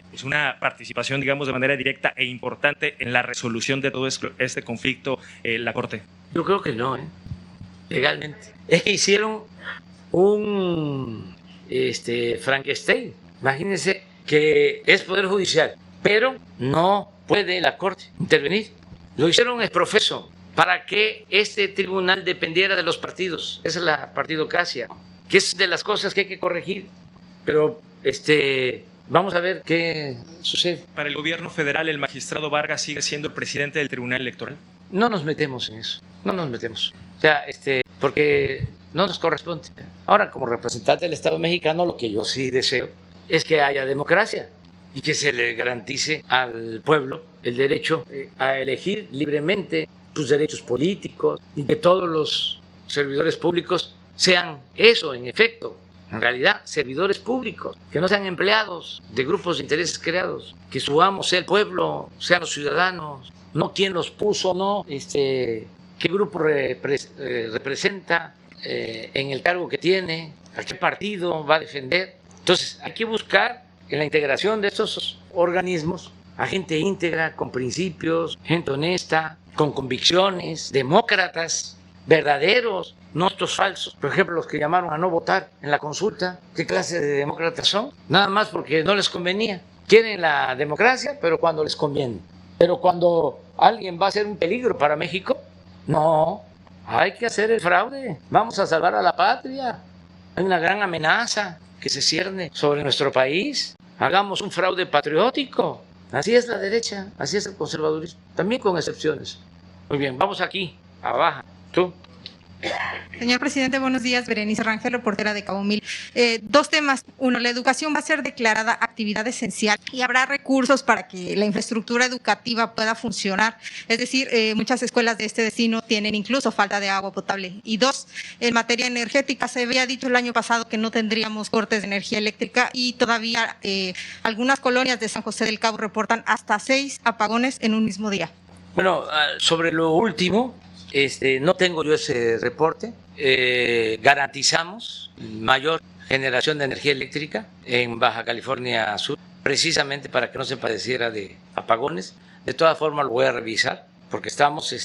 pues una participación, digamos, de manera directa e importante en la resolución de todo este conflicto la Corte? Yo creo que no, legalmente. Es que hicieron un Frankenstein. Imagínense que es Poder Judicial, pero no puede la Corte intervenir. Lo hicieron exprofeso para que este tribunal dependiera de los partidos. Esa es la partidocracia, que es de las cosas que hay que corregir. Pero vamos a ver qué sucede. ¿Para el gobierno federal el magistrado Vargas sigue siendo el presidente del Tribunal Electoral? No nos metemos en eso, no nos metemos. O sea, porque no nos corresponde. Ahora, como representante del Estado mexicano, lo que yo sí deseo es que haya democracia y que se le garantice al pueblo el derecho a elegir libremente sus derechos políticos y que todos los servidores públicos sean eso, en efecto. En realidad, servidores públicos, que no sean empleados de grupos de intereses creados, que su amo sea el pueblo, sean los ciudadanos, no quién los puso, no qué grupo representa en el cargo que tiene, a qué partido va a defender. Entonces, hay que buscar en la integración de estos organismos a gente íntegra, con principios, gente honesta, con convicciones, demócratas, verdaderos, no estos falsos. Por ejemplo, los que llamaron a no votar en la consulta. ¿Qué clase de demócratas son? Nada más porque no les convenía. Quieren la democracia, pero cuando les conviene. Pero cuando alguien va a ser un peligro para México, no, hay que hacer el fraude. Vamos a salvar a la patria. Hay una gran amenaza que se cierne sobre nuestro país. Hagamos un fraude patriótico. Así es la derecha, así es el conservadurismo, también con excepciones. Muy bien, vamos aquí, abajo. ¿Tú? Señor presidente, buenos días. Berenice Rangel, reportera de Cabo Mil. Dos temas. Uno, la educación va a ser declarada actividad esencial y habrá recursos para que la infraestructura educativa pueda funcionar. Es decir, muchas escuelas de este destino tienen incluso falta de agua potable. Y dos, en materia energética, se había dicho el año pasado que no tendríamos cortes de energía eléctrica y todavía algunas colonias de San José del Cabo reportan hasta 6 apagones en un mismo día. Bueno, sobre lo último, no tengo yo ese reporte. Garantizamos mayor generación de energía eléctrica en Baja California Sur, precisamente para que no se padeciera de apagones. De todas formas, lo voy a revisar porque estamos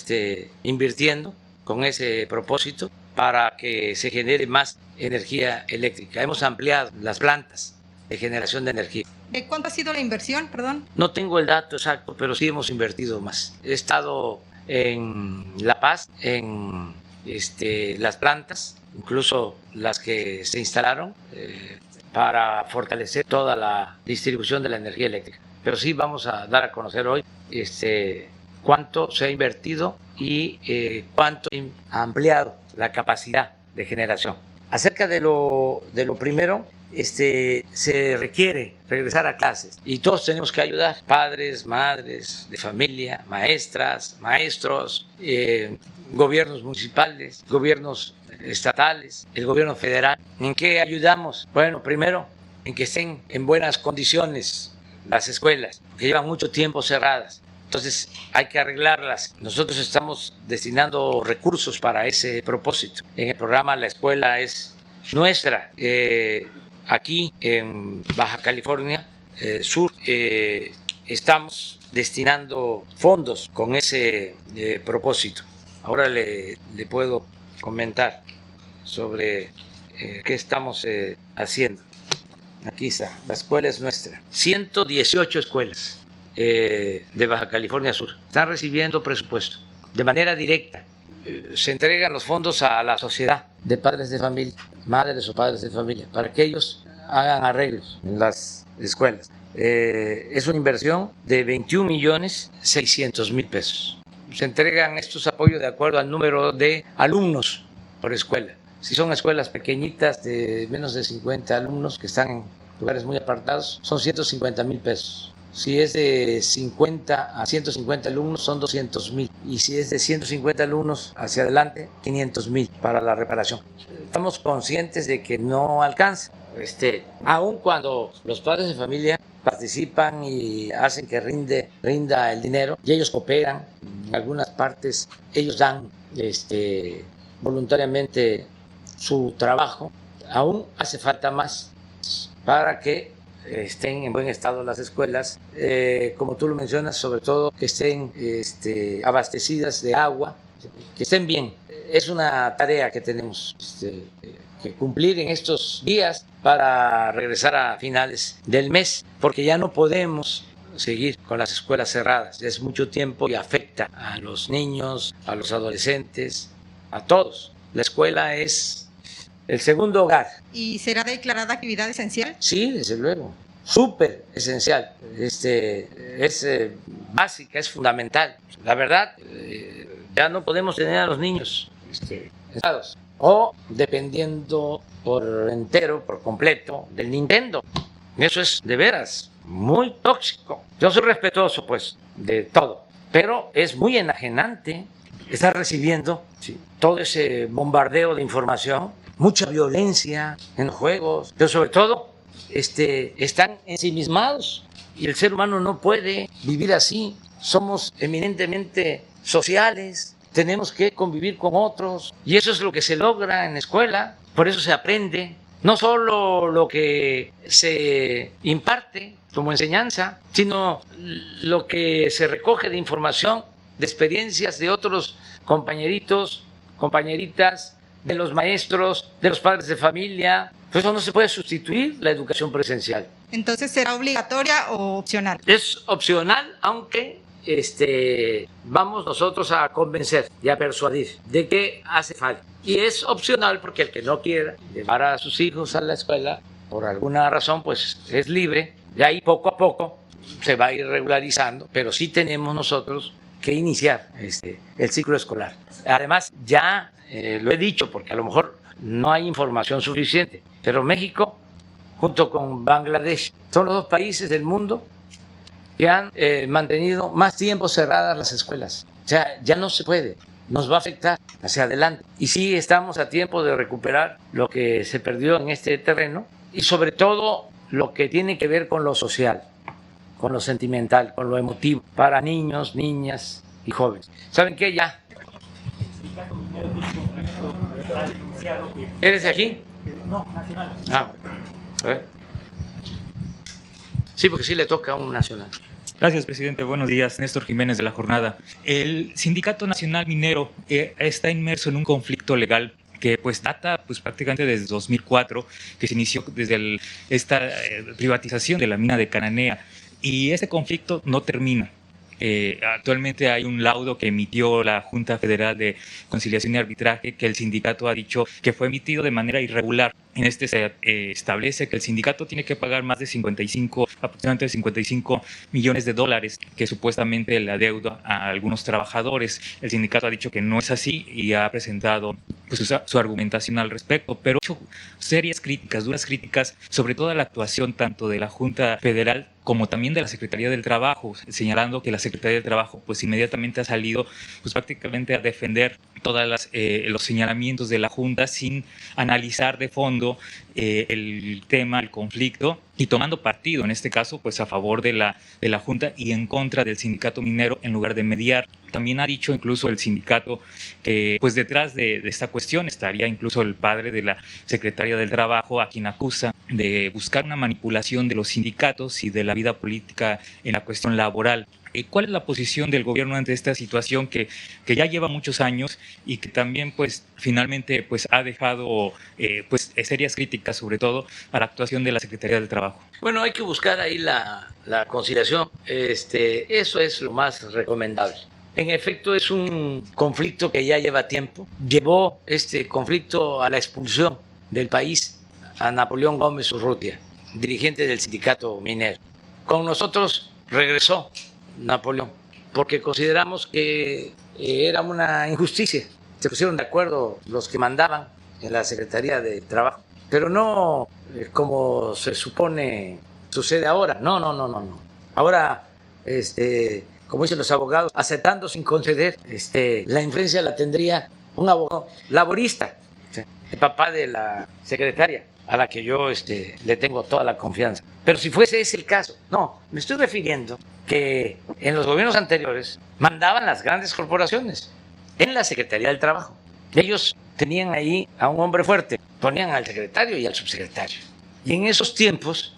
invirtiendo con ese propósito para que se genere más energía eléctrica. Hemos ampliado las plantas de generación de energía. ¿De cuánto ha sido la inversión, perdón? No tengo el dato exacto, pero sí hemos invertido más. He estado en La Paz, en las plantas, incluso las que se instalaron para fortalecer toda la distribución de la energía eléctrica. Pero sí vamos a dar a conocer hoy cuánto se ha invertido y cuánto ha ampliado la capacidad de generación. Acerca de lo primero, se requiere regresar a clases y todos tenemos que ayudar, padres, madres de familia, maestras, maestros, gobiernos municipales, gobiernos estatales, el gobierno federal. ¿En qué ayudamos? Bueno, primero, en que estén en buenas condiciones las escuelas, que llevan mucho tiempo cerradas. Entonces hay que arreglarlas. Nosotros estamos destinando recursos para ese propósito. En el programa La Escuela es Nuestra. Aquí en Baja California Sur estamos destinando fondos con ese propósito. Ahora le puedo comentar sobre qué estamos haciendo. Aquí está, la escuela es nuestra. 118 escuelas de Baja California Sur están recibiendo presupuesto de manera directa. Se entregan los fondos a la sociedad de padres de familia, madres o padres de familia, para que ellos hagan arreglos en las escuelas. Es una inversión de 21.600.000 pesos. Se entregan estos apoyos de acuerdo al número de alumnos por escuela. Si son escuelas pequeñitas de menos de 50 alumnos que están en lugares muy apartados, son 150.000 pesos. Si es de 50 a 150 alumnos, son 200.000. Y si es de 150 alumnos hacia adelante, 500.000 para la reparación. Estamos conscientes de que no alcanza. Aun cuando los padres de familia participan y hacen que rinda el dinero, y ellos cooperan, en algunas partes ellos dan voluntariamente su trabajo, aún hace falta más para que estén en buen estado las escuelas, como tú lo mencionas, sobre todo que estén abastecidas de agua, que estén bien. Es una tarea que tenemos que cumplir en estos días para regresar a finales del mes, porque ya no podemos seguir con las escuelas cerradas. Ya es mucho tiempo y afecta a los niños, a los adolescentes, a todos. La escuela es el segundo hogar. ¿Y será declarada actividad esencial? Sí, desde luego. Súper esencial. Es básica, es fundamental. La verdad, ya no podemos tener a los niños encerrados o dependiendo por entero, por completo, del Nintendo. Eso es de veras muy tóxico. Yo soy respetuoso, pues, de todo, pero es muy enajenante estar recibiendo todo ese bombardeo de información, mucha violencia en los juegos, pero sobre todo están ensimismados y el ser humano no puede vivir así. Somos eminentemente sociales, tenemos que convivir con otros y eso es lo que se logra en la escuela. Por eso se aprende no solo lo que se imparte como enseñanza, sino lo que se recoge de información, de experiencias de otros compañeritos, compañeritas, de los maestros, de los padres de familia. Por eso no se puede sustituir la educación presencial. Entonces, ¿será obligatoria o opcional? Es opcional, aunque vamos nosotros a convencer y a persuadir de que hace falta. Y es opcional porque el que no quiera llevar a sus hijos a la escuela, por alguna razón, pues es libre. Y ahí poco a poco se va a ir regularizando, pero sí tenemos nosotros que iniciar el ciclo escolar. Además, ya lo he dicho porque a lo mejor no hay información suficiente, pero México, junto con Bangladesh, son los dos países del mundo que han mantenido más tiempo cerradas las escuelas. O sea, ya no se puede, nos va a afectar hacia adelante. Y sí estamos a tiempo de recuperar lo que se perdió en este terreno y sobre todo lo que tiene que ver con lo social, con lo sentimental, con lo emotivo, para niños, niñas y jóvenes. ¿Saben qué? Ya. ¿Eres de aquí? No, nacional. Ah, a ver. Sí, porque sí le toca a un nacional. Gracias, presidente. Buenos días. Néstor Jiménez de La Jornada. El Sindicato Nacional Minero está inmerso en un conflicto legal que pues data pues prácticamente desde 2004, que se inició desde esta privatización de la mina de Cananea, y este conflicto no termina. Actualmente hay un laudo que emitió la Junta Federal de Conciliación y Arbitraje que el sindicato ha dicho que fue emitido de manera irregular. En este se establece que el sindicato tiene que pagar más de aproximadamente 55 millones de dólares que supuestamente le adeuda a algunos trabajadores. El sindicato ha dicho que no es así y ha presentado pues, su argumentación al respecto, pero ha hecho serias críticas, duras críticas, sobre toda la actuación tanto de la Junta Federal como también de la Secretaría del Trabajo, señalando que la Secretaría del Trabajo pues inmediatamente ha salido pues prácticamente a defender todos los señalamientos de la Junta sin analizar de fondo el tema, el conflicto, y tomando partido en este caso pues a favor de la Junta y en contra del sindicato minero en lugar de mediar. También ha dicho incluso el sindicato que pues detrás de esta cuestión estaría incluso el padre de la secretaria del Trabajo, a quien acusa de buscar una manipulación de los sindicatos y de la vida política en la cuestión laboral. ¿Cuál es la posición del gobierno ante esta situación que ya lleva muchos años y que también pues finalmente pues ha dejado pues serias críticas sobre todo a la actuación de la Secretaría del Trabajo? Bueno, hay que buscar ahí la conciliación. Eso es lo más recomendable. En efecto, es un conflicto que ya lleva tiempo. Llevó este conflicto a la expulsión del país a Napoleón Gómez Urrutia, dirigente del sindicato minero. Con nosotros regresó Napoleón, porque consideramos que era una injusticia. Se pusieron de acuerdo los que mandaban en la Secretaría de Trabajo, pero no como se supone sucede ahora. No. Ahora, como dicen los abogados, aceptando sin conceder, la influencia la tendría un abogado laborista, el papá de la secretaria, a la que yo le tengo toda la confianza. Pero si fuese ese el caso, no, me estoy refiriendo que en los gobiernos anteriores mandaban las grandes corporaciones en la Secretaría del Trabajo. Ellos tenían ahí a un hombre fuerte, ponían al secretario y al subsecretario. Y en esos tiempos,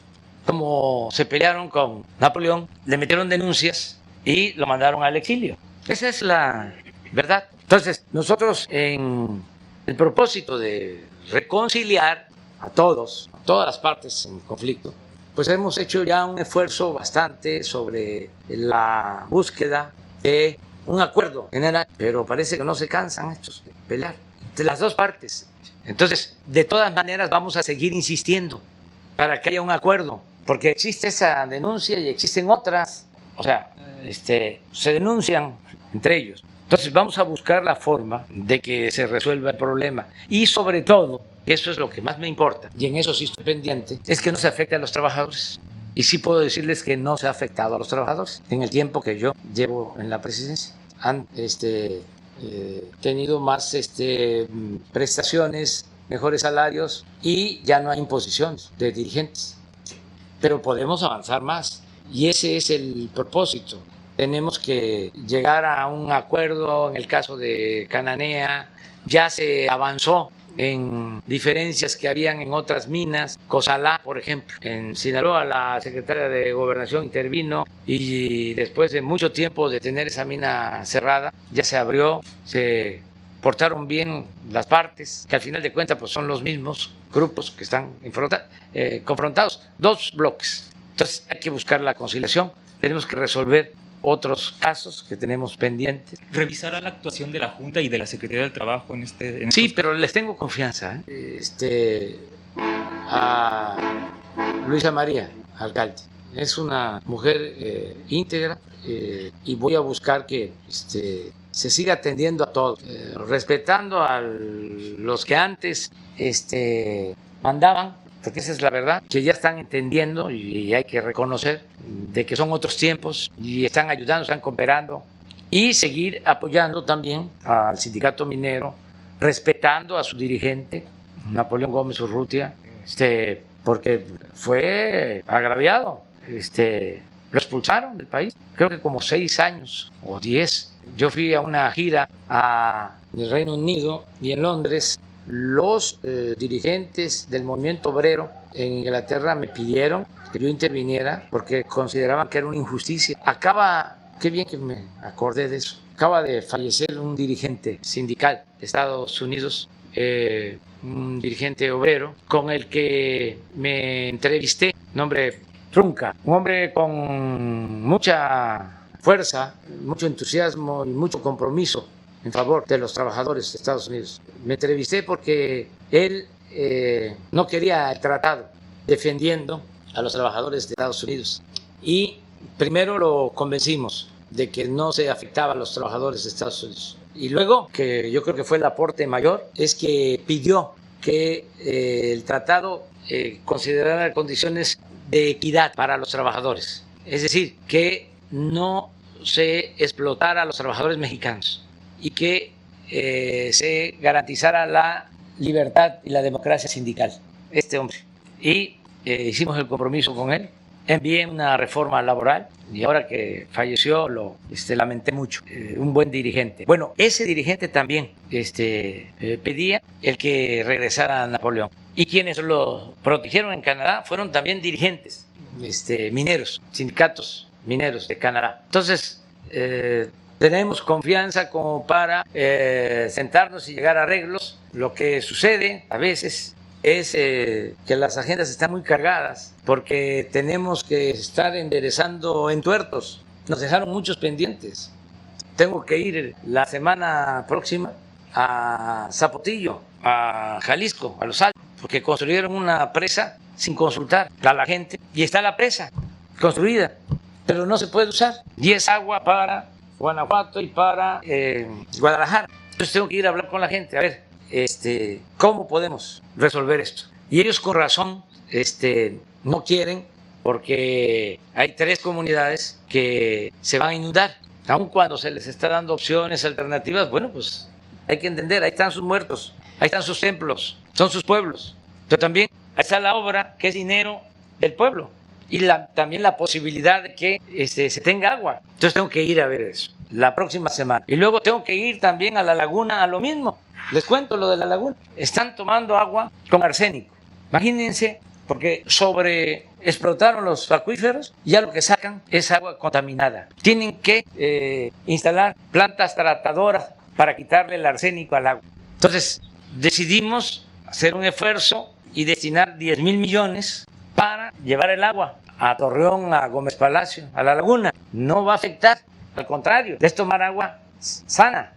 como se pelearon con Napoleón, le metieron denuncias y lo mandaron al exilio. Esa es la verdad. Entonces, nosotros en el propósito de reconciliar a todas las partes en conflicto, pues hemos hecho ya un esfuerzo bastante sobre la búsqueda de un acuerdo general, pero parece que no se cansan estos de pelear, de las dos partes. Entonces, de todas maneras, vamos a seguir insistiendo para que haya un acuerdo, porque existe esa denuncia y existen otras, o sea, se denuncian entre ellos. Entonces, vamos a buscar la forma de que se resuelva el problema y, sobre todo, eso es lo que más me importa, y en eso sí estoy pendiente, es que no se afecte a los trabajadores. Y sí puedo decirles que no se ha afectado a los trabajadores. En el tiempo que yo llevo en la presidencia, han tenido más prestaciones, mejores salarios y ya no hay imposiciones de dirigentes. Pero podemos avanzar más y ese es el propósito. Tenemos que llegar a un acuerdo en el caso de Cananea. Ya se avanzó en diferencias que habían en otras minas, Cozalá, por ejemplo. En Sinaloa la secretaria de Gobernación intervino y después de mucho tiempo de tener esa mina cerrada, ya se abrió, se portaron bien las partes, que al final de cuentas pues son los mismos grupos que están confrontados, dos bloques. Entonces hay que buscar la conciliación, tenemos que resolver otros casos que tenemos pendientes. ¿Revisará la actuación de la Junta y de la Secretaría del Trabajo en este? Sí, pero les tengo confianza. A Luisa María, alcalde, es una mujer íntegra y voy a buscar que se siga atendiendo a todos, respetando a los que antes mandaban, porque esa es la verdad, que ya están entendiendo y hay que reconocer de que son otros tiempos y están ayudando, están cooperando, y seguir apoyando también al sindicato minero, respetando a su dirigente, Napoleón Gómez Urrutia, porque fue agraviado, lo expulsaron del país, creo que como 6 años o 10. Yo fui a una gira al Reino Unido y en Londres los dirigentes del movimiento obrero en Inglaterra me pidieron que yo interviniera porque consideraban que era una injusticia. Qué bien que me acordé de eso, acaba de fallecer un dirigente sindical de Estados Unidos, un dirigente obrero con el que me entrevisté, nombre Trunca, un hombre con mucha fuerza, mucho entusiasmo y mucho compromiso en favor de los trabajadores de Estados Unidos. Me entrevisté porque él no quería el tratado, defendiendo a los trabajadores de Estados Unidos. Y primero lo convencimos de que no se afectaba a los trabajadores de Estados Unidos. Y luego, que yo creo que fue el aporte mayor, es que pidió que el tratado considerara condiciones de equidad para los trabajadores. Es decir, que no se explotara a los trabajadores mexicanos y que se garantizara la libertad y la democracia sindical. Este hombre. Y hicimos el compromiso con él. Envié una reforma laboral y ahora que falleció lo lamenté mucho. Un buen dirigente. Bueno, ese dirigente también pedía el que regresara a Napoleón. Y quienes lo protegieron en Canadá fueron también dirigentes mineros, sindicatos mineros de Canadá. Entonces, tenemos confianza como para sentarnos y llegar a arreglos. Lo que sucede a veces es que las agendas están muy cargadas porque tenemos que estar enderezando entuertos. Nos dejaron muchos pendientes. Tengo que ir la semana próxima a Zapotillo, a Jalisco, a Los Altos, porque construyeron una presa sin consultar a la gente y está la presa construida, pero no se puede usar y es agua para Guanajuato y para Guadalajara. Entonces tengo que ir a hablar con la gente, a ver cómo podemos resolver esto. Y ellos con razón no quieren, porque hay 3 comunidades que se van a inundar, aun cuando se les está dando opciones alternativas. Bueno, pues hay que entender, ahí están sus muertos, ahí están sus templos, son sus pueblos, pero también ahí está la obra, que es dinero del pueblo, y también la posibilidad de que se tenga agua. Entonces tengo que ir a ver eso la próxima semana. Y luego tengo que ir también a la laguna a lo mismo. Les cuento lo de la laguna. Están tomando agua con arsénico. Imagínense, porque sobreexplotaron los acuíferos, ya lo que sacan es agua contaminada. Tienen que instalar plantas tratadoras para quitarle el arsénico al agua. Entonces decidimos hacer un esfuerzo y destinar 10,000 millones para llevar el agua a Torreón, a Gómez Palacio, a la laguna. No va a afectar, al contrario, es tomar agua sana.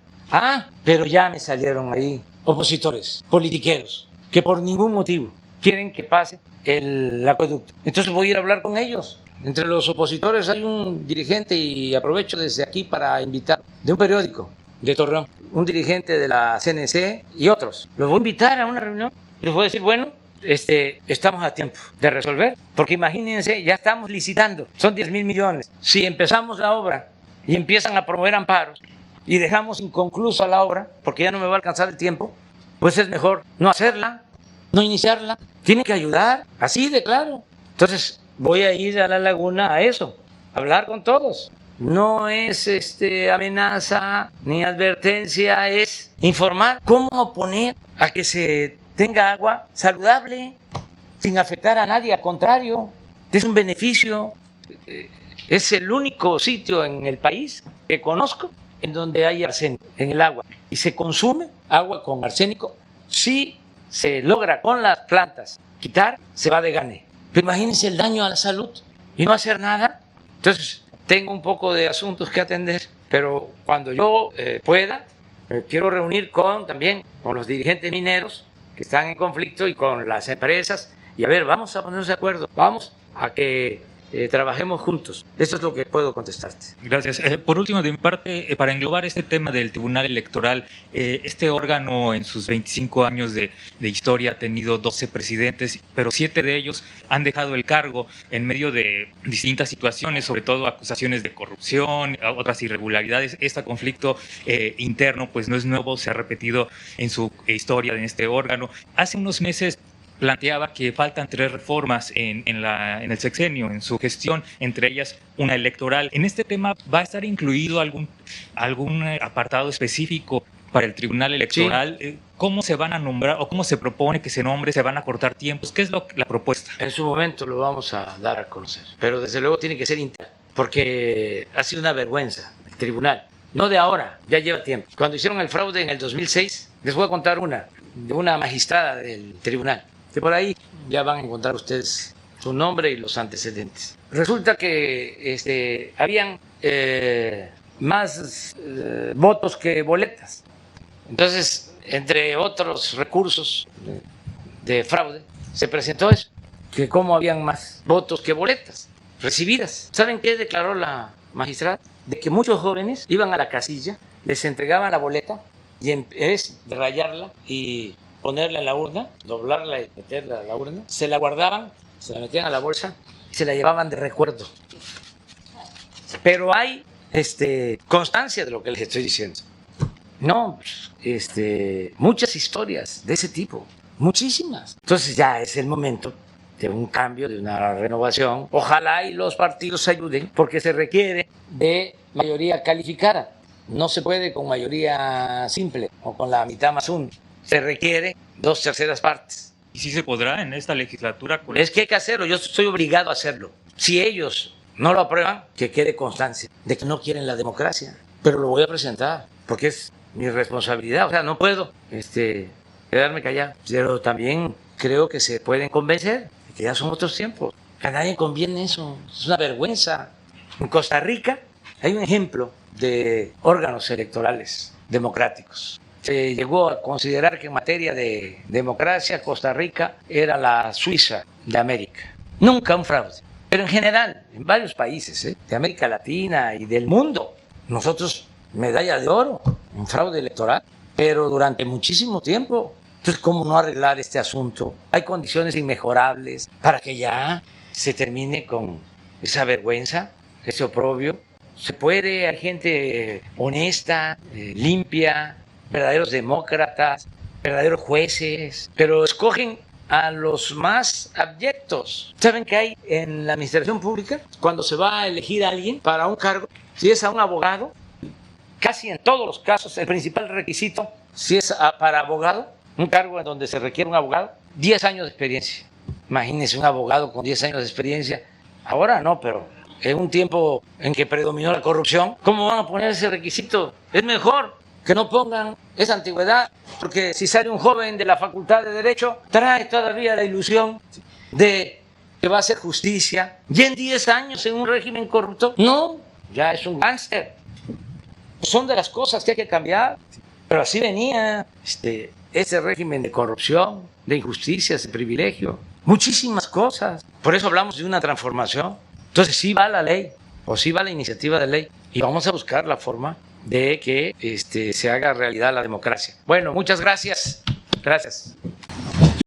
Pero ya me salieron ahí opositores, politiqueros, que por ningún motivo quieren que pase el acueducto. Entonces voy a ir a hablar con ellos. Entre los opositores hay un dirigente, y aprovecho desde aquí para invitar, de un periódico de Torreón, un dirigente de la CNC y otros. Los voy a invitar a una reunión y les voy a decir, bueno, estamos a tiempo de resolver, porque imagínense, ya estamos licitando, son 10,000 millones. Si empezamos la obra y empiezan a promover amparos y dejamos inconclusa la obra, porque ya no me va a alcanzar el tiempo, pues es mejor no hacerla, no iniciarla. Tienen que ayudar, así de claro. Entonces voy a ir a la laguna a eso, a hablar con todos. No es amenaza ni advertencia, es informar cómo oponer a que se tenga agua saludable, sin afectar a nadie, al contrario, es un beneficio. Es el único sitio en el país que conozco en donde hay arsénico en el agua y se consume agua con arsénico. Si se logra con las plantas quitar, se va de gane. Pero imagínense el daño a la salud y no hacer nada. Entonces tengo un poco de asuntos que atender, pero cuando yo pueda, quiero reunir también con los dirigentes mineros que están en conflicto y con las empresas, y a ver, vamos a ponernos de acuerdo, vamos a que trabajemos juntos. Eso es lo que puedo contestarte. Gracias. Por último, de mi parte, para englobar este tema del Tribunal Electoral, este órgano en sus 25 años de historia ha tenido 12 presidentes, pero 7 de ellos han dejado el cargo en medio de distintas situaciones, sobre todo acusaciones de corrupción, otras irregularidades. Este conflicto interno pues no es nuevo, se ha repetido en su historia en este órgano. Hace unos meses planteaba que faltan 3 reformas en el sexenio, en su gestión, entre ellas una electoral. En este tema, ¿va a estar incluido algún apartado específico para el Tribunal Electoral? Sí. ¿Cómo se van a nombrar o cómo se propone que se nombre? ¿Se van a cortar tiempos? ¿Qué es la propuesta? En su momento lo vamos a dar a conocer, pero desde luego tiene que ser interno, porque ha sido una vergüenza el tribunal. No de ahora, ya lleva tiempo. Cuando hicieron el fraude en el 2006, les voy a contar de una magistrada del tribunal, que por ahí ya van a encontrar ustedes su nombre y los antecedentes. Resulta que habían más votos que boletas. Entonces, entre otros recursos de fraude, se presentó eso, que cómo habían más votos que boletas recibidas. ¿Saben qué declaró la magistrada? De que muchos jóvenes iban a la casilla, les entregaban la boleta y en vez de rayarla y ponerla en la urna, doblarla y meterla a la urna, se la guardaban, se la metían a la bolsa y se la llevaban de recuerdo. Pero hay constancia de lo que les estoy diciendo. No, muchas historias de ese tipo, muchísimas. Entonces ya es el momento de un cambio, de una renovación. Ojalá y los partidos ayuden, porque se requiere de mayoría calificada. No se puede con mayoría simple o con la mitad más uno. Se requiere 2/3 partes. ¿Y si se podrá en esta legislatura? Es que hay que hacerlo, yo estoy obligado a hacerlo. Si ellos no lo aprueban, que quede constancia de que no quieren la democracia. Pero lo voy a presentar, porque es mi responsabilidad. O sea, no puedo quedarme callado. Pero también creo que se pueden convencer de que ya son otros tiempos. A nadie conviene eso, es una vergüenza. En Costa Rica hay un ejemplo de órganos electorales democráticos. Se llegó a considerar que en materia de democracia Costa Rica era la Suiza de América. Nunca un fraude. Pero en general, en varios países de América Latina y del mundo, nosotros medalla de oro en fraude electoral, pero durante muchísimo tiempo. Entonces, ¿cómo no arreglar este asunto? Hay condiciones inmejorables para que ya se termine con esa vergüenza, ese oprobio. Se puede, hay gente honesta, limpia, verdaderos demócratas, verdaderos jueces, pero escogen a los más abyectos. ¿Saben qué hay en la administración pública? Cuando se va a elegir a alguien para un cargo, si es a un abogado, casi en todos los casos el principal requisito, si es para abogado, un cargo en donde se requiere un abogado, 10 años de experiencia. Imagínense un abogado con 10 años de experiencia. Ahora no, pero en un tiempo en que predominó la corrupción, ¿cómo van a poner ese requisito? Es mejor que no pongan esa antigüedad, porque si sale un joven de la Facultad de Derecho, trae todavía la ilusión de que va a hacer justicia, y en 10 años en un régimen corrupto, no, ya es un gángster. Son de las cosas que hay que cambiar, pero así venía ese régimen de corrupción, de injusticias, de privilegio, muchísimas cosas. Por eso hablamos de una transformación. Entonces sí va la ley, o sí va la iniciativa de ley, y vamos a buscar la forma de que se haga realidad la democracia. Bueno, muchas gracias. Gracias.